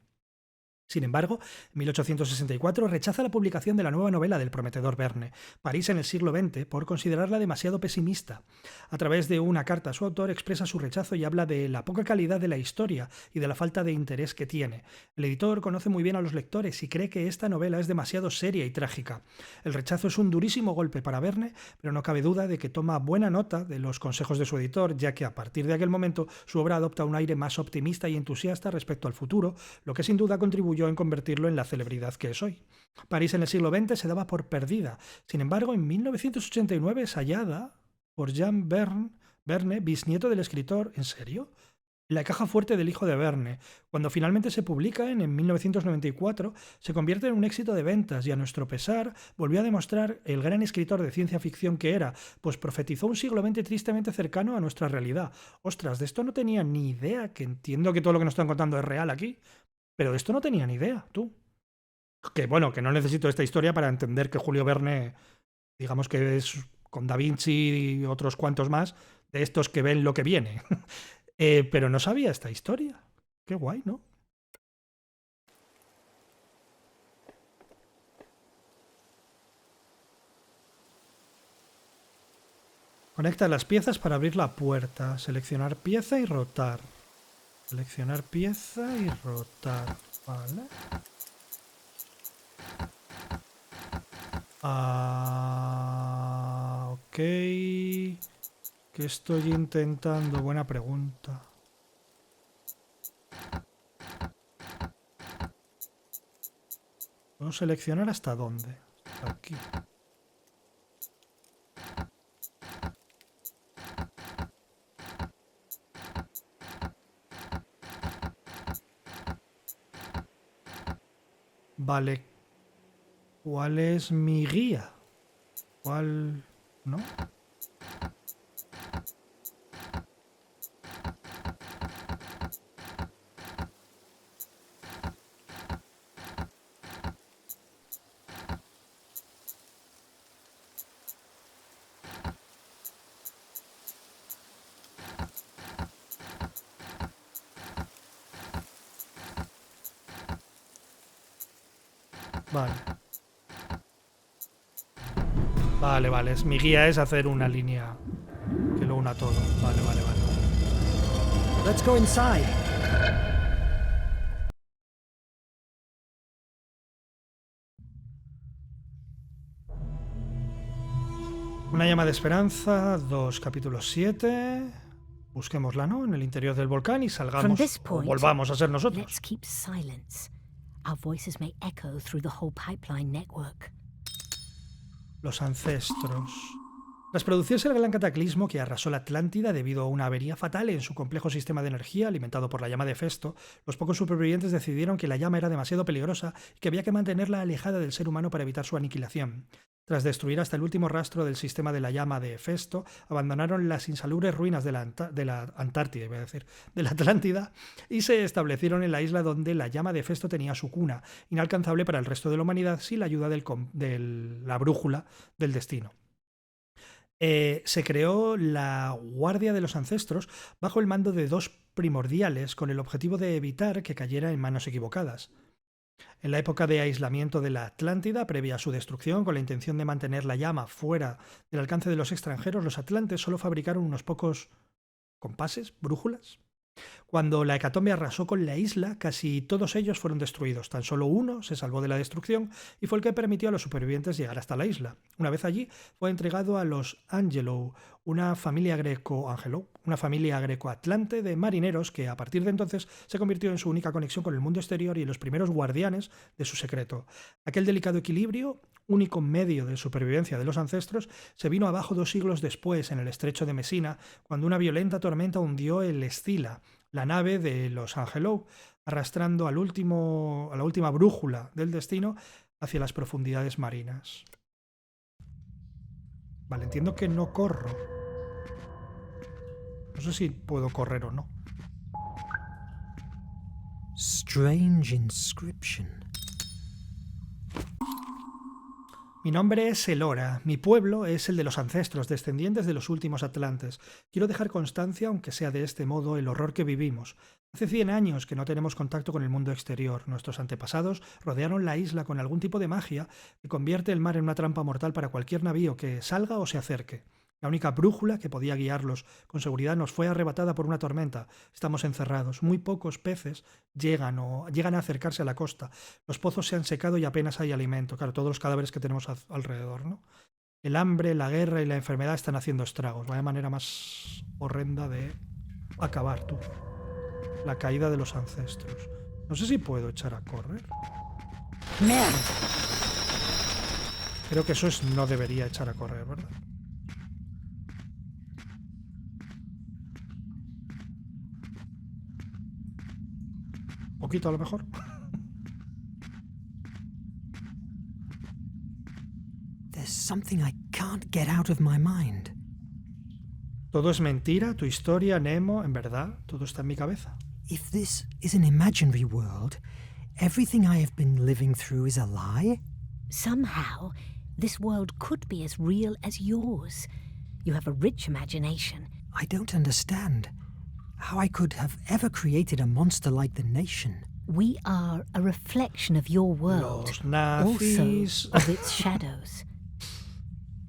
Sin embargo, en 1864 rechaza la publicación de la nueva novela del prometedor Verne, París en el siglo XX, por considerarla demasiado pesimista. A través de una carta a su autor expresa su rechazo y habla de la poca calidad de la historia y de la falta de interés que tiene. El editor conoce muy bien a los lectores y cree que esta novela es demasiado seria y trágica. El rechazo es un durísimo golpe para Verne, pero no cabe duda de que toma buena nota de los consejos de su editor, ya que a partir de aquel momento su obra adopta un aire más optimista y entusiasta respecto al futuro, lo que sin duda contribuyó en convertirlo en la celebridad que es hoy. París en el siglo XX se daba por perdida. Sin embargo, en 1989 es hallada por Jean Verne, bisnieto del escritor. ¿En serio? La caja fuerte del hijo de Verne. Cuando finalmente se publica en 1994, se convierte en un éxito de ventas y, a nuestro pesar, volvió a demostrar el gran escritor de ciencia ficción que era, pues profetizó un siglo XX tristemente cercano a nuestra realidad. Ostras, de esto no tenía ni idea, que entiendo que todo lo que nos están contando es real aquí, pero de esto no tenía ni idea, tú. Que bueno, que no necesito esta historia para entender que Julio Verne, digamos que es con Da Vinci y otros cuantos más, de estos que ven lo que viene. Pero no sabía esta historia. Qué guay, ¿no? Conecta las piezas para abrir la puerta. Seleccionar pieza y rotar. Seleccionar pieza y rotar. Vale. Ok. ¿Qué estoy intentando? Buena pregunta. Puedo seleccionar hasta dónde. Aquí. Vale. ¿Cuál es mi guía? ¿Cuál? ¿No? Vale. Vale. Mi guía es hacer una línea que lo una todo. Vale. Let's go inside. Una llama de esperanza, 2 capítulos 7. Busquémosla, ¿no? En el interior del volcán y salgamos o volvamos a ser nosotros. Let's keep silence. Our voices may echo through the whole pipeline network. Los ancestros. Tras producirse el gran cataclismo que arrasó la Atlántida debido a una avería fatal en su complejo sistema de energía alimentado por la llama de Festo, los pocos supervivientes decidieron que la llama era demasiado peligrosa y que había que mantenerla alejada del ser humano para evitar su aniquilación. Tras destruir hasta el último rastro del sistema de la llama de Festo, abandonaron las insalubres ruinas de la Antártida, de la Atlántida, y se establecieron en la isla donde la llama de Festo tenía su cuna, inalcanzable para el resto de la humanidad sin la ayuda de la brújula del destino. Se creó la Guardia de los Ancestros bajo el mando de 2 primordiales con el objetivo de evitar que cayera en manos equivocadas. En la época de aislamiento de la Atlántida, previa a su destrucción, con la intención de mantener la llama fuera del alcance de los extranjeros, los atlantes solo fabricaron unos pocos compases, brújulas. Cuando la hecatombe arrasó con la isla, casi todos ellos fueron destruidos. Tan solo uno se salvó de la destrucción y fue el que permitió a los supervivientes llegar hasta la isla. Una vez allí, fue entregado a los Angelou, una familia greco-atlante de marineros que a partir de entonces se convirtió en su única conexión con el mundo exterior y los primeros guardianes de su secreto. Aquel delicado equilibrio, único medio de supervivencia de los ancestros, se vino abajo 2 siglos después en el estrecho de Mesina, cuando una violenta tormenta hundió el Escila, la nave de los Angelou, arrastrando a la última brújula del destino hacia las profundidades marinas. Vale, entiendo que no corro. No sé si puedo correr o no. Strange inscription. Mi nombre es Elora, mi pueblo es el de los ancestros, descendientes de los últimos atlantes. Quiero dejar constancia, aunque sea de este modo, el horror que vivimos. Hace 100 años que no tenemos contacto con el mundo exterior. Nuestros antepasados rodearon la isla con algún tipo de magia que convierte el mar en una trampa mortal para cualquier navío que salga o se acerque. La única brújula que podía guiarlos con seguridad nos fue arrebatada por una tormenta. Estamos encerrados. Muy pocos peces llegan a acercarse a la costa. Los pozos se han secado y apenas hay alimento. Claro, todos los cadáveres que tenemos alrededor, ¿no? El hambre, la guerra y la enfermedad están haciendo estragos. Vaya manera más horrenda de acabar, tú. La caída de los ancestros. No sé si puedo echar a correr. Mierda. Creo que eso no debería echar a correr, ¿verdad? Poquito a lo mejor. There's something I can't get out of my mind. Todo es mentira, tu historia, Nemo, en verdad, todo está en mi cabeza. If this is an imaginary world, everything I have been living through is a lie? Somehow, this world could be as real as yours. You have a rich imagination. I don't understand how I could have ever created a monster like the Nation. We are a reflection of your world, Los nazis. also of its shadows.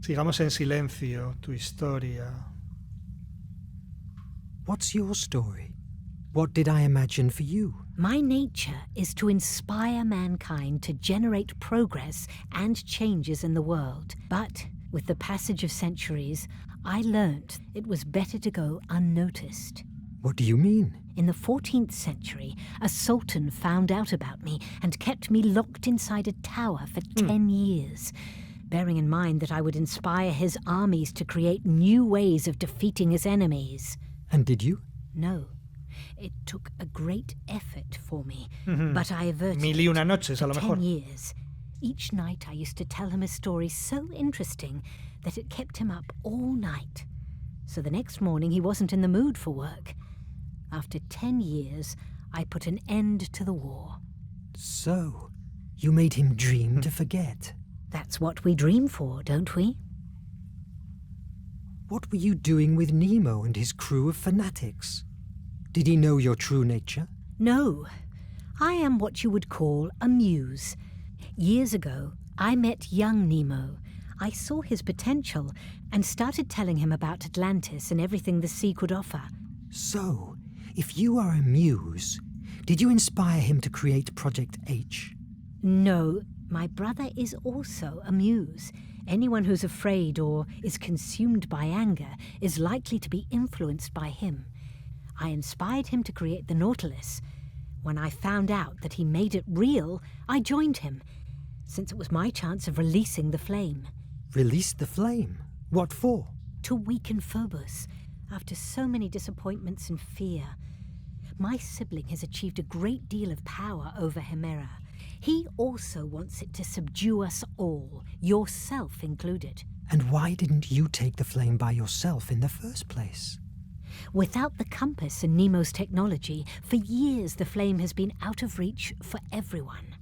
Sigamos en silencio, tu historia. What's your story? What did I imagine for you? My nature is to inspire mankind to generate progress and changes in the world. But with the passage of centuries, I learnt it was better to go unnoticed. What do you mean? In the 14th century, a sultan found out about me and kept me locked inside a tower for 10 years, bearing in mind that I would inspire his armies to create new ways of defeating his enemies. And did you? No. It took a great effort for me, but I averted Mil y una noches, a lo it for mejor. 10 years. Each night I used to tell him a story so interesting that it kept him up all night. So the next morning he wasn't in the mood for work. After 10 years, I put an end to the war. So, you made him dream to forget. That's what we dream for, don't we? What were you doing with Nemo and his crew of fanatics? Did he know your true nature? No. I am what you would call a muse. Years ago, I met young Nemo. I saw his potential and started telling him about Atlantis and everything the sea could offer. So, if you are a muse, did you inspire him to create Project H? No, my brother is also a muse. Anyone who's afraid or is consumed by anger is likely to be influenced by him. I inspired him to create the Nautilus. When I found out that he made it real, I joined him, since it was my chance of releasing the flame. Release the flame? What for? To weaken Phobos, after so many disappointments and fear. My sibling has achieved a great deal of power over Hemera. He also wants it to subdue us all, yourself included. And why didn't you take the flame by yourself in the first place? Without the compass and Nemo's technology, for years the flame has been out of reach for everyone.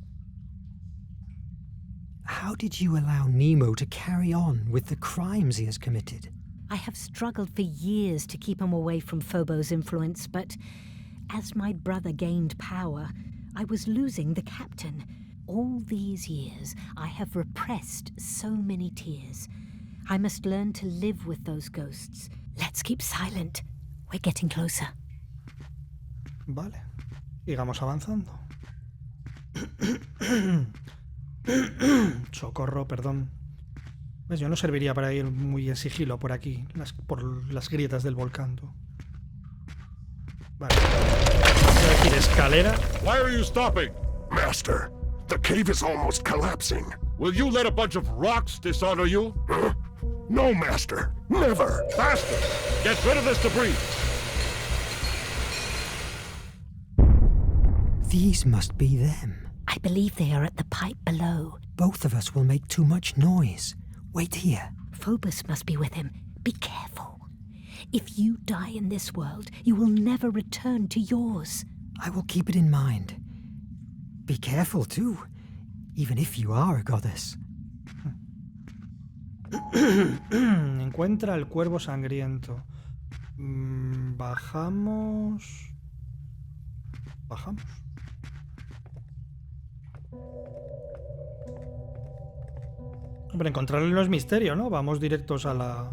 How did you allow Nemo to carry on with the crimes he has committed? I have struggled for years to keep him away from Phobos' influence, but as my brother gained power, I was losing the captain. All these years, I have repressed so many tears. I must learn to live with those ghosts. Let's keep silent. We're getting closer. Vale. Sigamos avanzando. Socorro, perdón. ¿Ves? Yo no serviría para ir muy en sigilo por aquí, por las grietas del volcán. Vale. Voy a decir escalera. Why are you stopping? Master, the cave is almost collapsing. Will you let a bunch of rocks dishonor you? Huh? No, Master. Never. Faster! Get rid of this debris! These must be them. I believe they are at the pipe below. Both of us will make too much noise. Wait here. Phobos must be with him. Be careful. If you die in this world, you will never return to yours. I will keep it in mind. Be careful, too, even if you are a goddess. Encuentra el cuervo sangriento. Bajamos. Bajamos. Hombre, encontrarle no es misterio, ¿no? Vamos directos a la...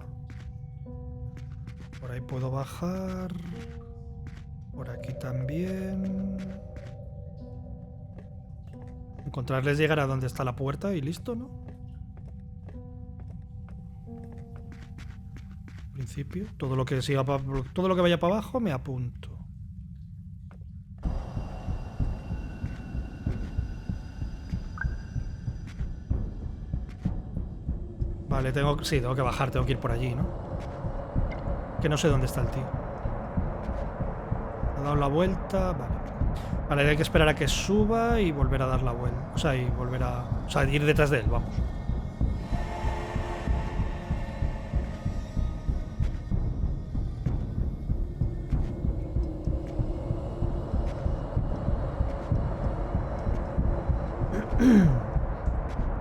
Por ahí puedo bajar. Por aquí también. Encontrarles, llegar a donde está la puerta y listo, ¿no? En principio, todo lo que siga todo lo que vaya para abajo me apunto. Vale, tengo que bajar, tengo que ir por allí, ¿no? Que no sé dónde está el tío. Ha dado la vuelta, vale. Vale, hay que esperar a que suba y volver a dar la vuelta. O sea, y volver a... O sea, ir detrás de él, vamos.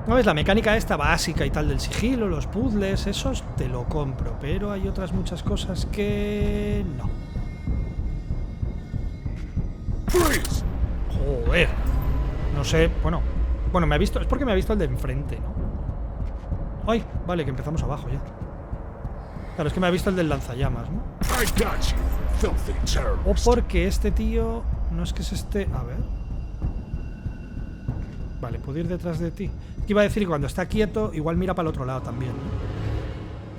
¿No ves? La mecánica esta básica y tal del sigilo, los puzzles, esos te lo compro, pero hay otras muchas cosas que no. Joder. No sé, bueno, me ha visto, es porque me ha visto el de enfrente, ¿no? Ay, vale, que empezamos abajo ya. Claro, es que me ha visto el del lanzallamas, ¿no? O porque este tío, no es que se esté... A ver... Vale, puedo ir detrás de ti. Es que iba a decir que cuando está quieto, igual mira para el otro lado también,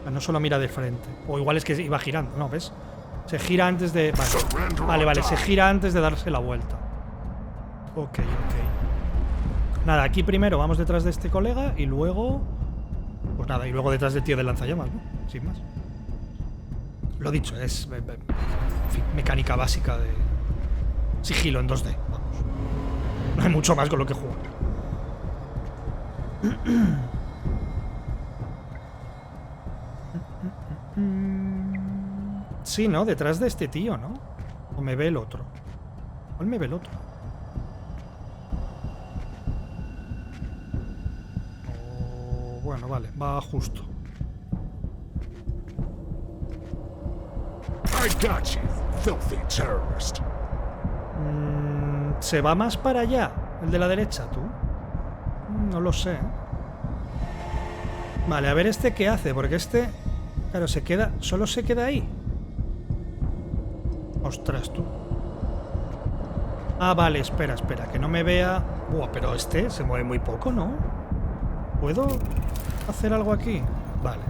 ¿no? No solo mira de frente. O igual es que iba girando, ¿no? ¿Ves? Se gira antes de... Vale, se gira antes de darse la vuelta. Ok. Nada, aquí primero vamos detrás de este colega y luego... Pues nada, y luego detrás del tío del lanzallamas, ¿no? Sin más. Lo dicho, es... En fin, mecánica básica de... Sigilo en 2D, vamos. No hay mucho más con lo que juego. Sí, ¿no? Detrás de este tío, ¿no? ¿O me ve el otro? ¿Cuál me ve el otro? Oh, bueno, vale, va justo. I got you, filthy terrorist. ¿Se va más para allá? ¿El de la derecha, tú? No lo sé. Vale, a ver este qué hace, porque este... Claro, se queda... Solo se queda ahí. Ostras, tú. Ah, vale, espera, que no me vea... Buah, pero este se mueve muy poco, ¿no? ¿Puedo hacer algo aquí? Vale.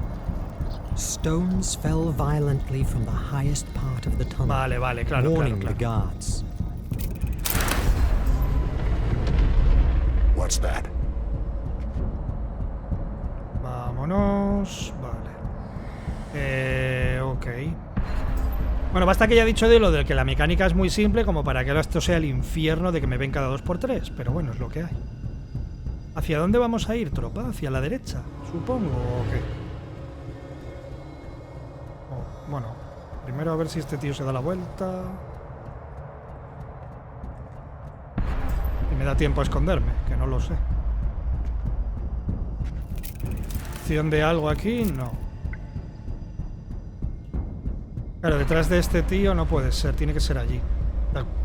Stones fell violently from the highest part of the tunnel. Vale, claro. Warning the guards. What's that? Vámonos. Vale. Ok. Bueno, basta que haya dicho de lo de que la mecánica es muy simple como para que esto sea el infierno de que me ven cada 2×3. Pero bueno, es lo que hay. ¿Hacia dónde vamos a ir, tropa? ¿Hacia la derecha? Supongo, ¿o qué? Oh, bueno, primero a ver si este tío se da la vuelta. Y me da tiempo a esconderme, que no lo sé. ¿Opción de algo aquí? No. Claro, detrás de este tío no puede ser, tiene que ser allí.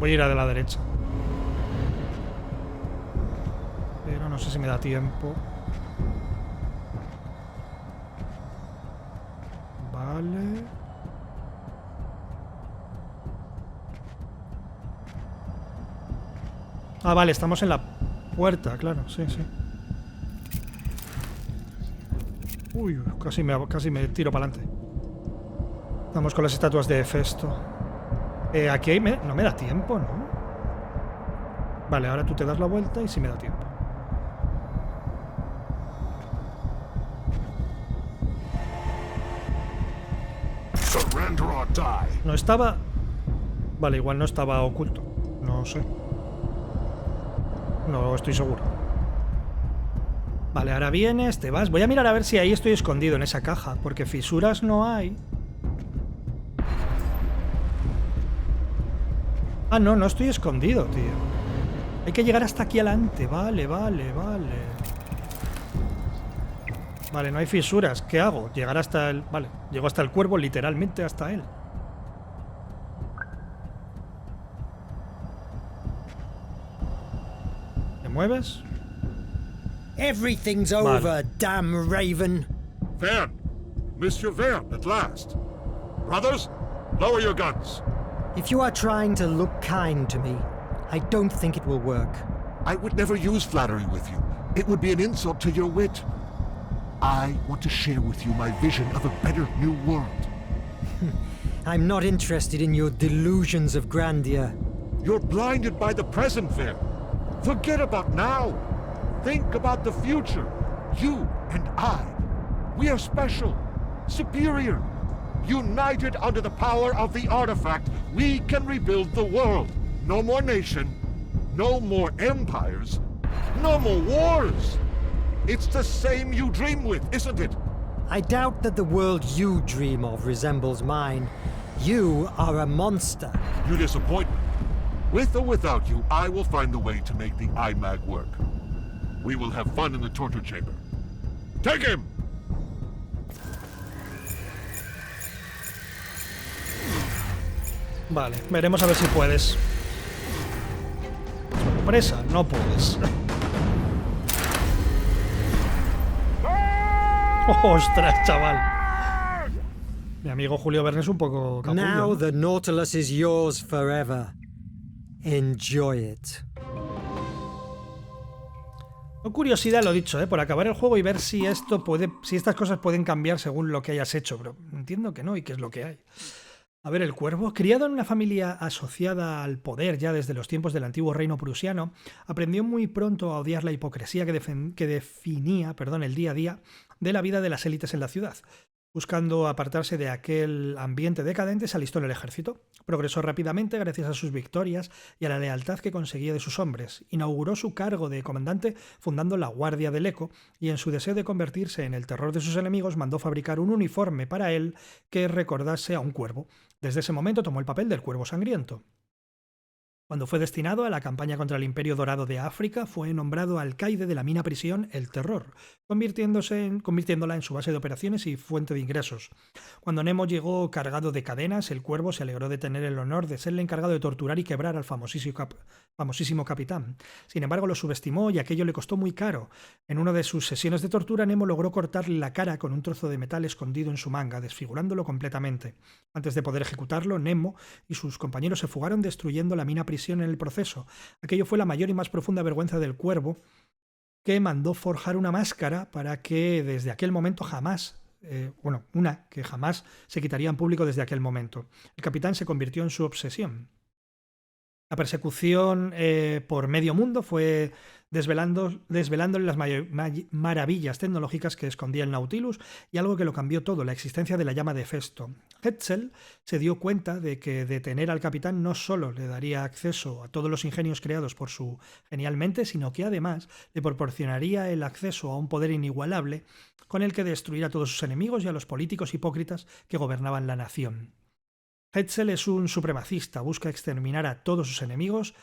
Voy a ir a de la derecha. Pero no sé si me da tiempo. Vale. Ah, vale, estamos en la puerta, claro, sí. Uy, casi me tiro para adelante. Estamos con las estatuas de Hefesto. Aquí no me da tiempo, ¿no? Vale, ahora tú te das la vuelta y sí me da tiempo. No estaba... Vale, igual no estaba oculto. No sé. No estoy seguro. Vale, ahora vienes, te vas. Voy a mirar a ver si ahí estoy escondido en esa caja, porque fisuras no hay. Ah, no estoy escondido, tío. Hay que llegar hasta aquí adelante. Vale. Vale, no hay fisuras. ¿Qué hago? Llegar hasta el... Vale, llego hasta el cuervo, literalmente hasta él. ¿Te mueves? Everything's over, damn raven. Verne! Monsieur Verne, at last. Brothers, lower your guns. If you are trying to look kind to me, I don't think it will work. I would never use flattery with you. It would be an insult to your wit. I want to share with you my vision of a better new world. I'm not interested in your delusions of grandeur. You're blinded by the present, Verne. Forget about now. Think about the future. You and I. We are special. Superior. United under the power of the artifact, we can rebuild the world. No more nation. No more empires. No more wars. It's the same you dream with, isn't it? I doubt that the world you dream of resembles mine. You are a monster. You disappoint me. With or without you, I will find the way to make the iMac work. We will have fun in the torture chamber. Take him! Vale, veremos a ver si puedes. Sorpresa, no puedes. ¡Ostras, chaval! Mi amigo Julio Verne es un poco capullo, Now ¿no? the Nautilus is yours forever. Enjoy it. Con curiosidad lo dicho, por acabar el juego y ver si esto puede, si estas cosas pueden cambiar según lo que hayas hecho, pero entiendo que no y que es lo que hay. A ver, el cuervo, criado en una familia asociada al poder ya desde los tiempos del antiguo reino prusiano, aprendió muy pronto a odiar la hipocresía que definía el día a día de la vida de las élites en la ciudad. Buscando apartarse de aquel ambiente decadente, se alistó en el ejército. Progresó rápidamente gracias a sus victorias y a la lealtad que conseguía de sus hombres. Inauguró su cargo de comandante fundando la Guardia del Eco y en su deseo de convertirse en el terror de sus enemigos mandó fabricar un uniforme para él que recordase a un cuervo. Desde ese momento tomó el papel del cuervo sangriento. Cuando fue destinado a la campaña contra el Imperio Dorado de África, fue nombrado alcaide de la mina prisión El Terror, convirtiéndola en su base de operaciones y fuente de ingresos. Cuando Nemo llegó cargado de cadenas, el cuervo se alegró de tener el honor de ser el encargado de torturar y quebrar al famosísimo capitán. Sin embargo, lo subestimó y aquello le costó muy caro. En una de sus sesiones de tortura, Nemo logró cortarle la cara con un trozo de metal escondido en su manga, desfigurándolo completamente. Antes de poder ejecutarlo, Nemo y sus compañeros se fugaron destruyendo la mina prisión en el proceso. Aquello fue la mayor y más profunda vergüenza del cuervo, que mandó forjar una máscara para que desde aquel momento jamás que jamás se quitaría en público desde aquel momento. El capitán se convirtió en su obsesión. La persecución por medio mundo fue desvelándole las maravillas tecnológicas que escondía el Nautilus y algo que lo cambió todo, la existencia de la llama de Festo. Hetzel se dio cuenta de que detener al capitán no solo le daría acceso a todos los ingenios creados por su genial mente, sino que además le proporcionaría el acceso a un poder inigualable con el que destruir a todos sus enemigos y a los políticos hipócritas que gobernaban la nación. Hetzel es un supremacista, busca exterminar a todos sus enemigos,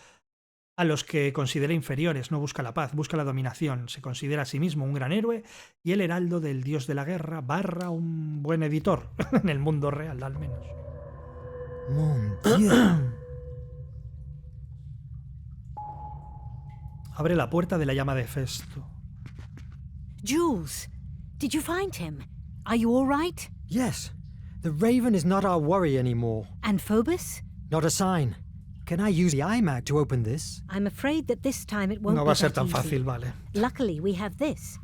a los que considera inferiores, no busca la paz, busca la dominación, se considera a sí mismo un gran héroe y el heraldo del dios de la guerra / un buen editor, en el mundo real al menos. Mon Dieu. Abre la puerta de la llama de Festo. Jules, did you find him? Are you all right? Yes. The Raven is not our worry anymore. And Phobos? Not a sign. Can I use the iMac to open this? I'm afraid that this time it won't No be va a ser that tan easy. fácil, vale. Luckily, we have this.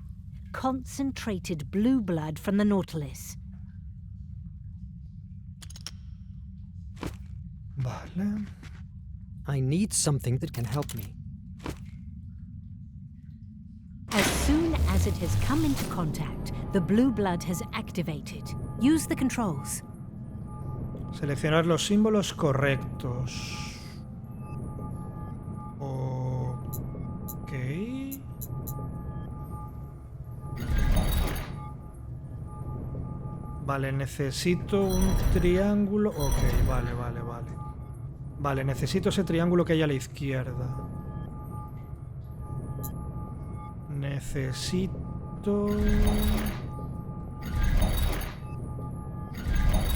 Concentrated blue blood from the Nautilus. Vale. I need something that can help me. As soon as it has come into contact, the blue blood has activated. Use the controls. Seleccionar los símbolos correctos. Ok. Vale, necesito un triángulo. Ok, vale. Vale, necesito ese triángulo que hay a la izquierda. Necesito...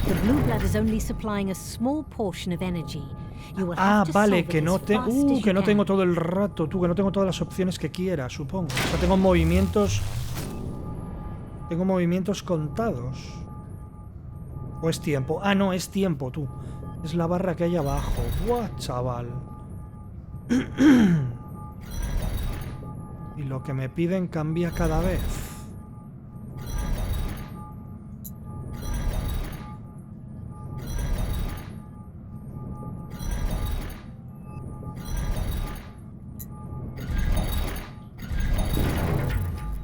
The blue blood is only supplying a small portion of energy. You will Ah, have to vale, solve que it no, as fast as you que no tengo can. todo el rato, que no tengo todas las opciones que quiera, supongo. O sea, tengo movimientos contados. ¿O es tiempo? Ah, no, es tiempo, tú. Es la barra que hay abajo. Buah, chaval. Y lo que me piden cambia cada vez.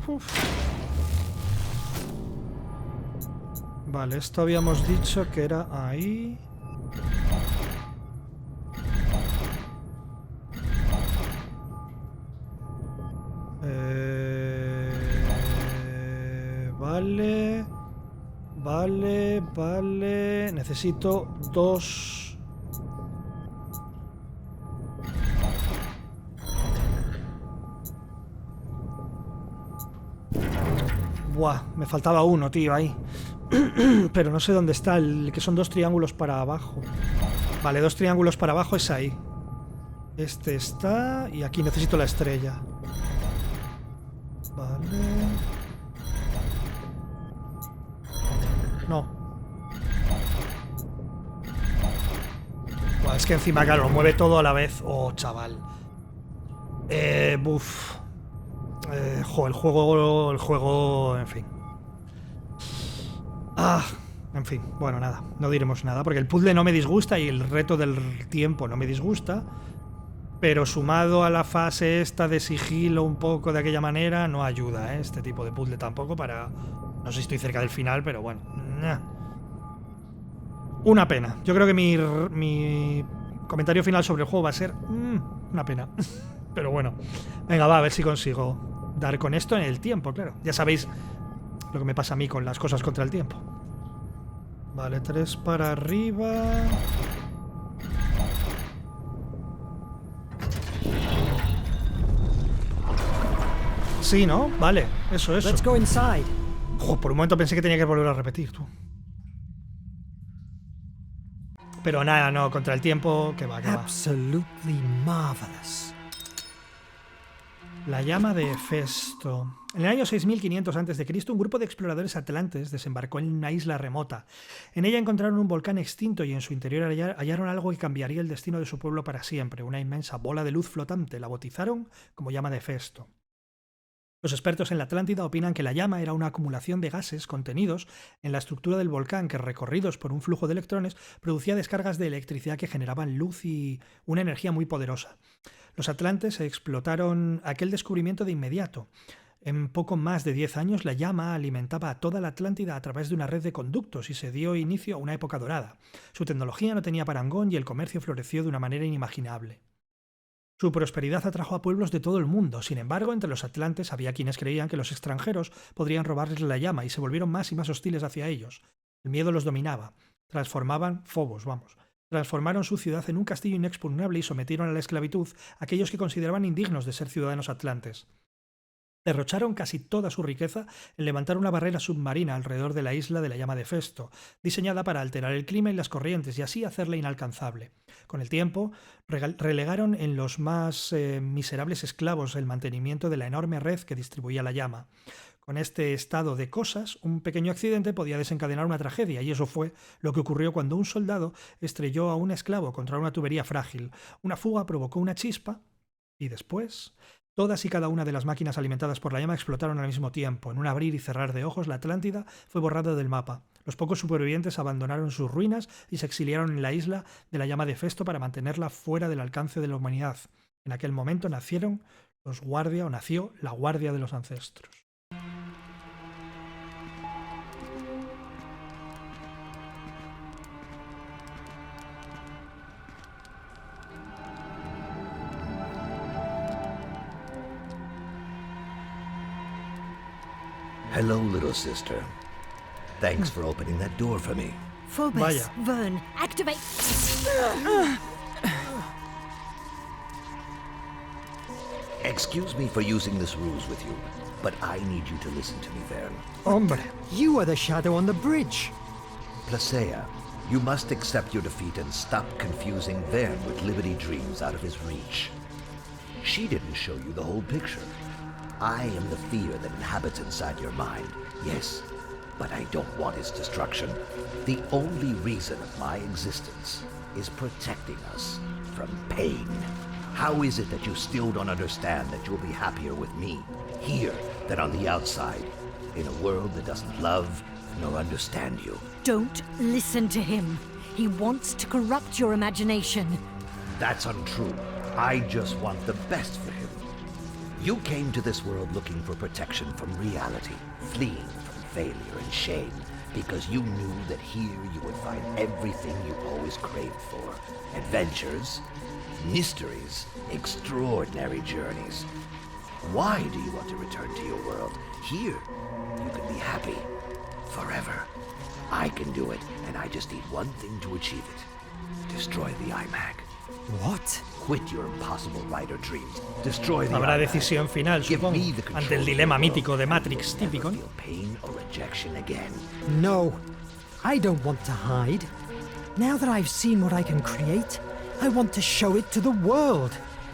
Uf. Vale, esto habíamos dicho que era ahí. Vale. Necesito 2. Buah, me faltaba uno, tío, ahí. Pero no sé dónde está, el que son 2 triángulos para abajo. Vale, 2 triángulos para abajo es ahí. Este está... Y aquí necesito la estrella. Vale... No. Buah, es que encima, claro, lo mueve todo a la vez. Oh, chaval. Buf. El juego, en fin. Ah, En fin, bueno, nada, no diremos nada, porque el puzzle no me disgusta y el reto del tiempo no me disgusta, pero sumado a la fase esta de sigilo un poco de aquella manera, no ayuda, ¿eh? Este tipo de puzzle tampoco para... No sé si estoy cerca del final, pero bueno. Una pena. Yo creo que mi comentario final sobre el juego va a ser... una pena. Pero bueno, venga, va, a ver si consigo dar con esto en el tiempo, claro. Ya sabéis lo que me pasa a mí con las cosas contra el tiempo. Vale, 3 para arriba. Sí, ¿no? Vale, eso. Let's go inside. Ojo, por un momento pensé que tenía que volver a repetir, tú. Pero nada, no, contra el tiempo, que va. Absolutely marvelous. La llama de Hefesto. En el año 6500 a.C., un grupo de exploradores atlantes desembarcó en una isla remota. En ella encontraron un volcán extinto y en su interior hallaron algo que cambiaría el destino de su pueblo para siempre, una inmensa bola de luz flotante. La bautizaron como llama de Hefesto. Los expertos en la Atlántida opinan que la llama era una acumulación de gases contenidos en la estructura del volcán que, recorridos por un flujo de electrones, producía descargas de electricidad que generaban luz y una energía muy poderosa. Los atlantes explotaron aquel descubrimiento de inmediato. En poco más de 10 años, la llama alimentaba a toda la Atlántida a través de una red de conductos y se dio inicio a una época dorada. Su tecnología no tenía parangón y el comercio floreció de una manera inimaginable. Su prosperidad atrajo a pueblos de todo el mundo. Sin embargo, entre los atlantes había quienes creían que los extranjeros podrían robarles la llama y se volvieron más y más hostiles hacia ellos. El miedo los dominaba. Transformaron su ciudad en un castillo inexpugnable y sometieron a la esclavitud a aquellos que consideraban indignos de ser ciudadanos atlantes. Derrocharon casi toda su riqueza en levantar una barrera submarina alrededor de la isla de la llama de Hefesto, diseñada para alterar el clima y las corrientes y así hacerla inalcanzable. Con el tiempo, relegaron en los más miserables esclavos el mantenimiento de la enorme red que distribuía la llama. Con este estado de cosas, un pequeño accidente podía desencadenar una tragedia, y eso fue lo que ocurrió cuando un soldado estrelló a un esclavo contra una tubería frágil. Una fuga provocó una chispa, y después... Todas y cada una de las máquinas alimentadas por la llama explotaron al mismo tiempo. En un abrir y cerrar de ojos, la Atlántida fue borrada del mapa. Los pocos supervivientes abandonaron sus ruinas y se exiliaron en la isla de la llama de Hefesto para mantenerla fuera del alcance de la humanidad. En aquel momento nació la guardia de los ancestros. Hello, little sister. Thanks for opening that door for me. Phobos, Vaya. Verne, activate. Excuse me for using this ruse with you, but I need you to listen to me, Verne. Hombre, you are the shadow on the bridge. Placa, you must accept your defeat and stop confusing Verne with Liberty Dreams out of his reach. She didn't show you the whole picture. I am the fear that inhabits inside your mind, yes, but I don't want its destruction. The only reason of my existence is protecting us from pain. How is it that you still don't understand that you'll be happier with me, here, than on the outside, in a world that doesn't love nor understand you? Don't listen to him. He wants to corrupt your imagination. That's untrue. I just want the best for him. You came to this world looking for protection from reality, fleeing from failure and shame, because you knew that here you would find everything you always craved for. Adventures, mysteries, extraordinary journeys. Why do you want to return to your world? Here, you can be happy, forever. I can do it, and I just need one thing to achieve it. Destroy the iMac. What? Quit your impossible writer dreams. Destroy the Habrá iMac. decisión final, Give supongo, me the control ante el of dilema your mítico world. de Matrix Never típico, ¿no? feel pain or rejection again. No, I don't want to hide. Now that I've seen what I can create, I want to show it to the world,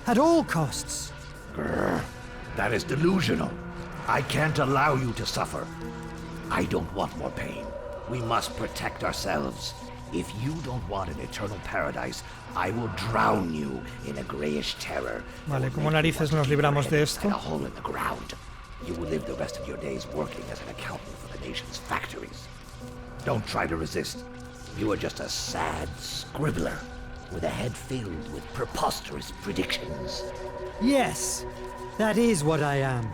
at all costs. Grr, that is delusional. I can't allow you to suffer. I don't want more pain. We must protect ourselves. If you don't want an eternal paradise, I will drown you in a grayish terror. Vale, ¿cómo narices nos libramos de esto? A hole in the ground. You will live the rest of your days working as an accountant for the nation's factories. Don't try to resist. You are just a sad scribbler with a head filled with preposterous predictions. Yes, that is what I am.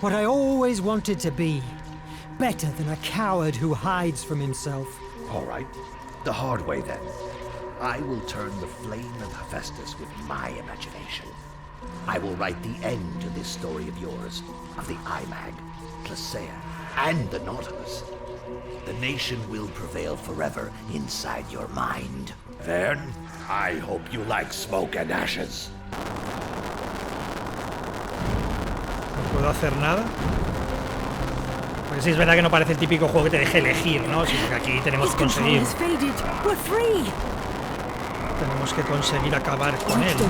What I always wanted to be. Better than a coward who hides from himself. All right, the hard way then. I will turn the flame of Hephaestus with my imagination. I will write the end to this story of yours, of the IMAG, Placa, and the Nautilus. The nation will prevail forever inside your mind. Verne, I hope you like smoke and ashes. No puedo hacer nada. Porque sí, es verdad que no parece el típico juego que te deje elegir, ¿no? Sino que aquí tenemos que conseguir. Tenemos que conseguir acabar con él, ¿no?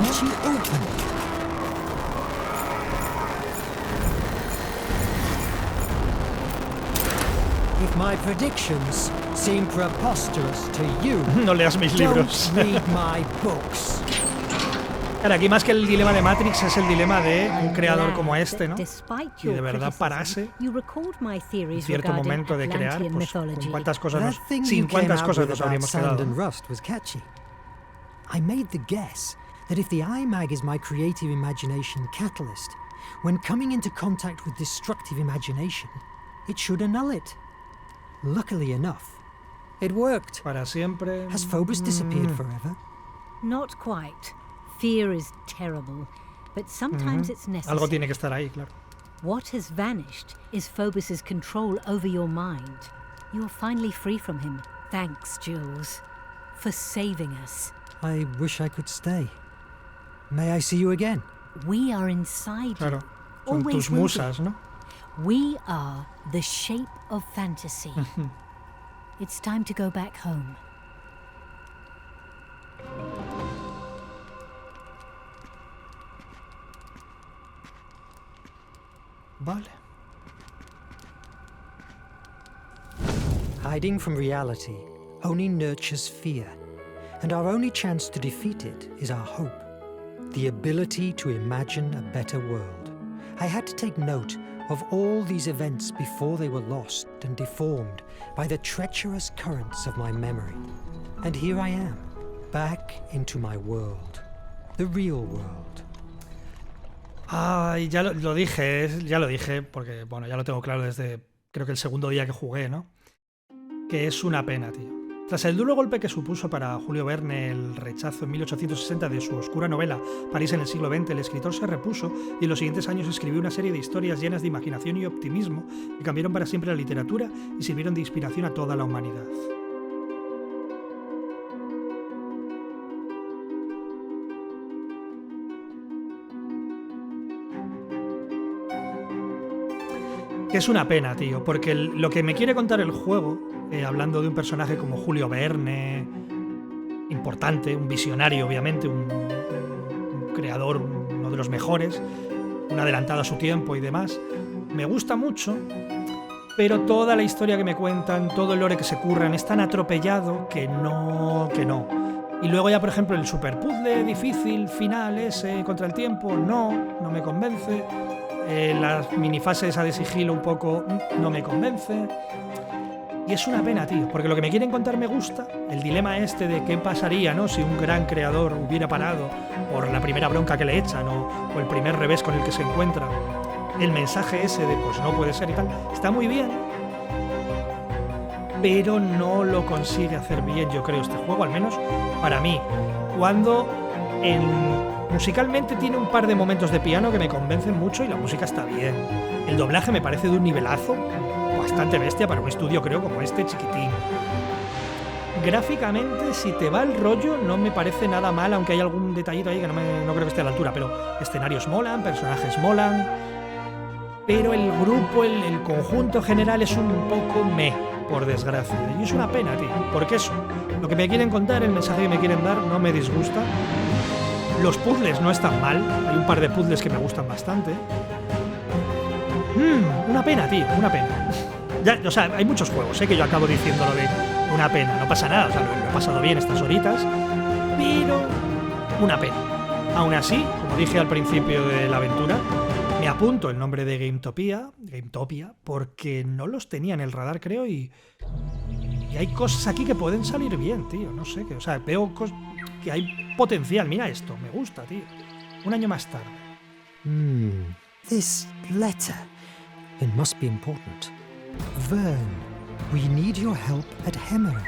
If my predictions seem preposterous to you, no leas mis libros. Don't read my books. Claro, aquí más que el dilema de Matrix es el dilema de un creador como este, ¿no? Y de verdad parase en cierto momento de crear, pues con cuántas cosas sin cuántas cosas nos habríamos quedado. I made the guess that if the iMag is my creative imagination catalyst, when coming into contact with destructive imagination, it should annul it. Luckily enough, it worked. Para siempre. Has Phobos disappeared forever? Not quite. Fear is terrible, but sometimes it's necessary. Algo tiene que estar ahí, claro. What has vanished is Phobos's control over your mind. You are finally free from him. Thanks, Jules, for saving us. I wish I could stay. May I see you again? We are inside Claro, you. son tus musas, ¿no? We are the shape of fantasy. It's time to go back home. Vale. Hiding from reality only nurtures fear, and our only chance to defeat it is our hope, the ability to imagine a better world. I had to take note of all these events before they were lost and deformed by the treacherous currents of my memory. And here I am, back into my world, the real world. Ay, ya lo dije, porque bueno, ya lo tengo claro desde creo que el segundo día que jugué, ¿no? Que es una pena, tío. Tras el duro golpe que supuso para Julio Verne el rechazo en 1860 de su oscura novela París en el siglo XX, el escritor se repuso y en los siguientes años escribió una serie de historias llenas de imaginación y optimismo que cambiaron para siempre la literatura y sirvieron de inspiración a toda la humanidad. Que es una pena, tío, porque lo que me quiere contar el juego, hablando de un personaje como Julio Verne, importante, un visionario obviamente, un creador, uno de los mejores, un adelantado a su tiempo y demás, me gusta mucho, pero toda la historia que me cuentan, todo el lore que se curran es tan atropellado que no. Y luego ya, por ejemplo, el super puzzle difícil, final ese, contra el tiempo, no me convence. Las minifase esa de sigilo un poco no me convence. Y es una pena, tío, porque lo que me quieren contar me gusta. El dilema este de qué pasaría, ¿no? Si un gran creador hubiera parado por la primera bronca que le echan o el primer revés con el que se encuentra. El mensaje ese de pues no puede ser y tal, está muy bien, pero no lo consigue hacer bien, yo creo, este juego, al menos para mí. Cuando musicalmente tiene un par de momentos de piano que me convencen mucho y la música está bien. El doblaje me parece de un nivelazo bastante bestia para un estudio, creo, como este, chiquitín. Gráficamente, si te va el rollo, no me parece nada mal, aunque hay algún detallito ahí que no creo que esté a la altura, pero escenarios molan, personajes molan, pero el grupo, el conjunto general es un poco por desgracia. Y es una pena, tío, porque eso, lo que me quieren contar, el mensaje que me quieren dar, no me disgusta. Los puzzles no están mal, hay un par de puzzles que me gustan bastante. Una pena, tío, una pena. Ya, o sea, hay muchos juegos, que yo acabo diciéndolo de una pena, no pasa nada, o sea, lo he pasado bien estas horitas, pero una pena. Aún así, como dije al principio de la aventura, me apunto el nombre de Gametopia, porque no los tenía en el radar, creo, y Y hay cosas aquí que pueden salir bien, tío. No sé, o sea, veo que hay potencial. Mira esto, me gusta, tío. Un año más tarde. This letter. It must be important. Verne, we need your help at Hemera.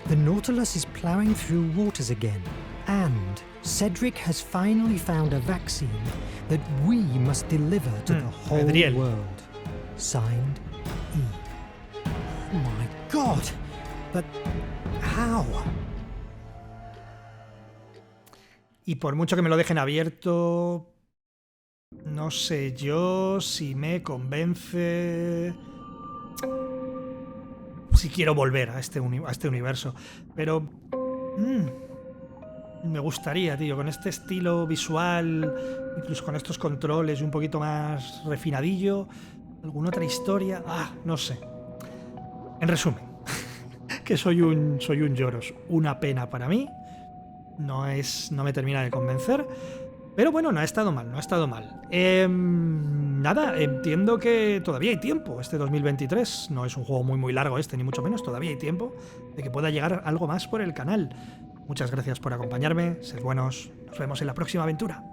The Nautilus is plowing through waters again. And Cedric has finally found a vaccine that we must deliver to the whole Adriel. world. Signed, E. Oh my God! But how? Y por mucho que me lo dejen abierto, no sé yo si me convence, si quiero volver a este universo. Pero me gustaría, tío, con este estilo visual, incluso con estos controles y un poquito más refinadillo, alguna otra historia, no sé. En resumen, que soy un lloros, una pena para mí. No me termina de convencer, pero bueno, no ha estado mal. Nada, entiendo que todavía hay tiempo. Este 2023 no es un juego muy largo ni mucho menos. Todavía hay tiempo de que pueda llegar algo más por el canal. Muchas gracias por acompañarme, sed buenos, nos vemos en la próxima aventura.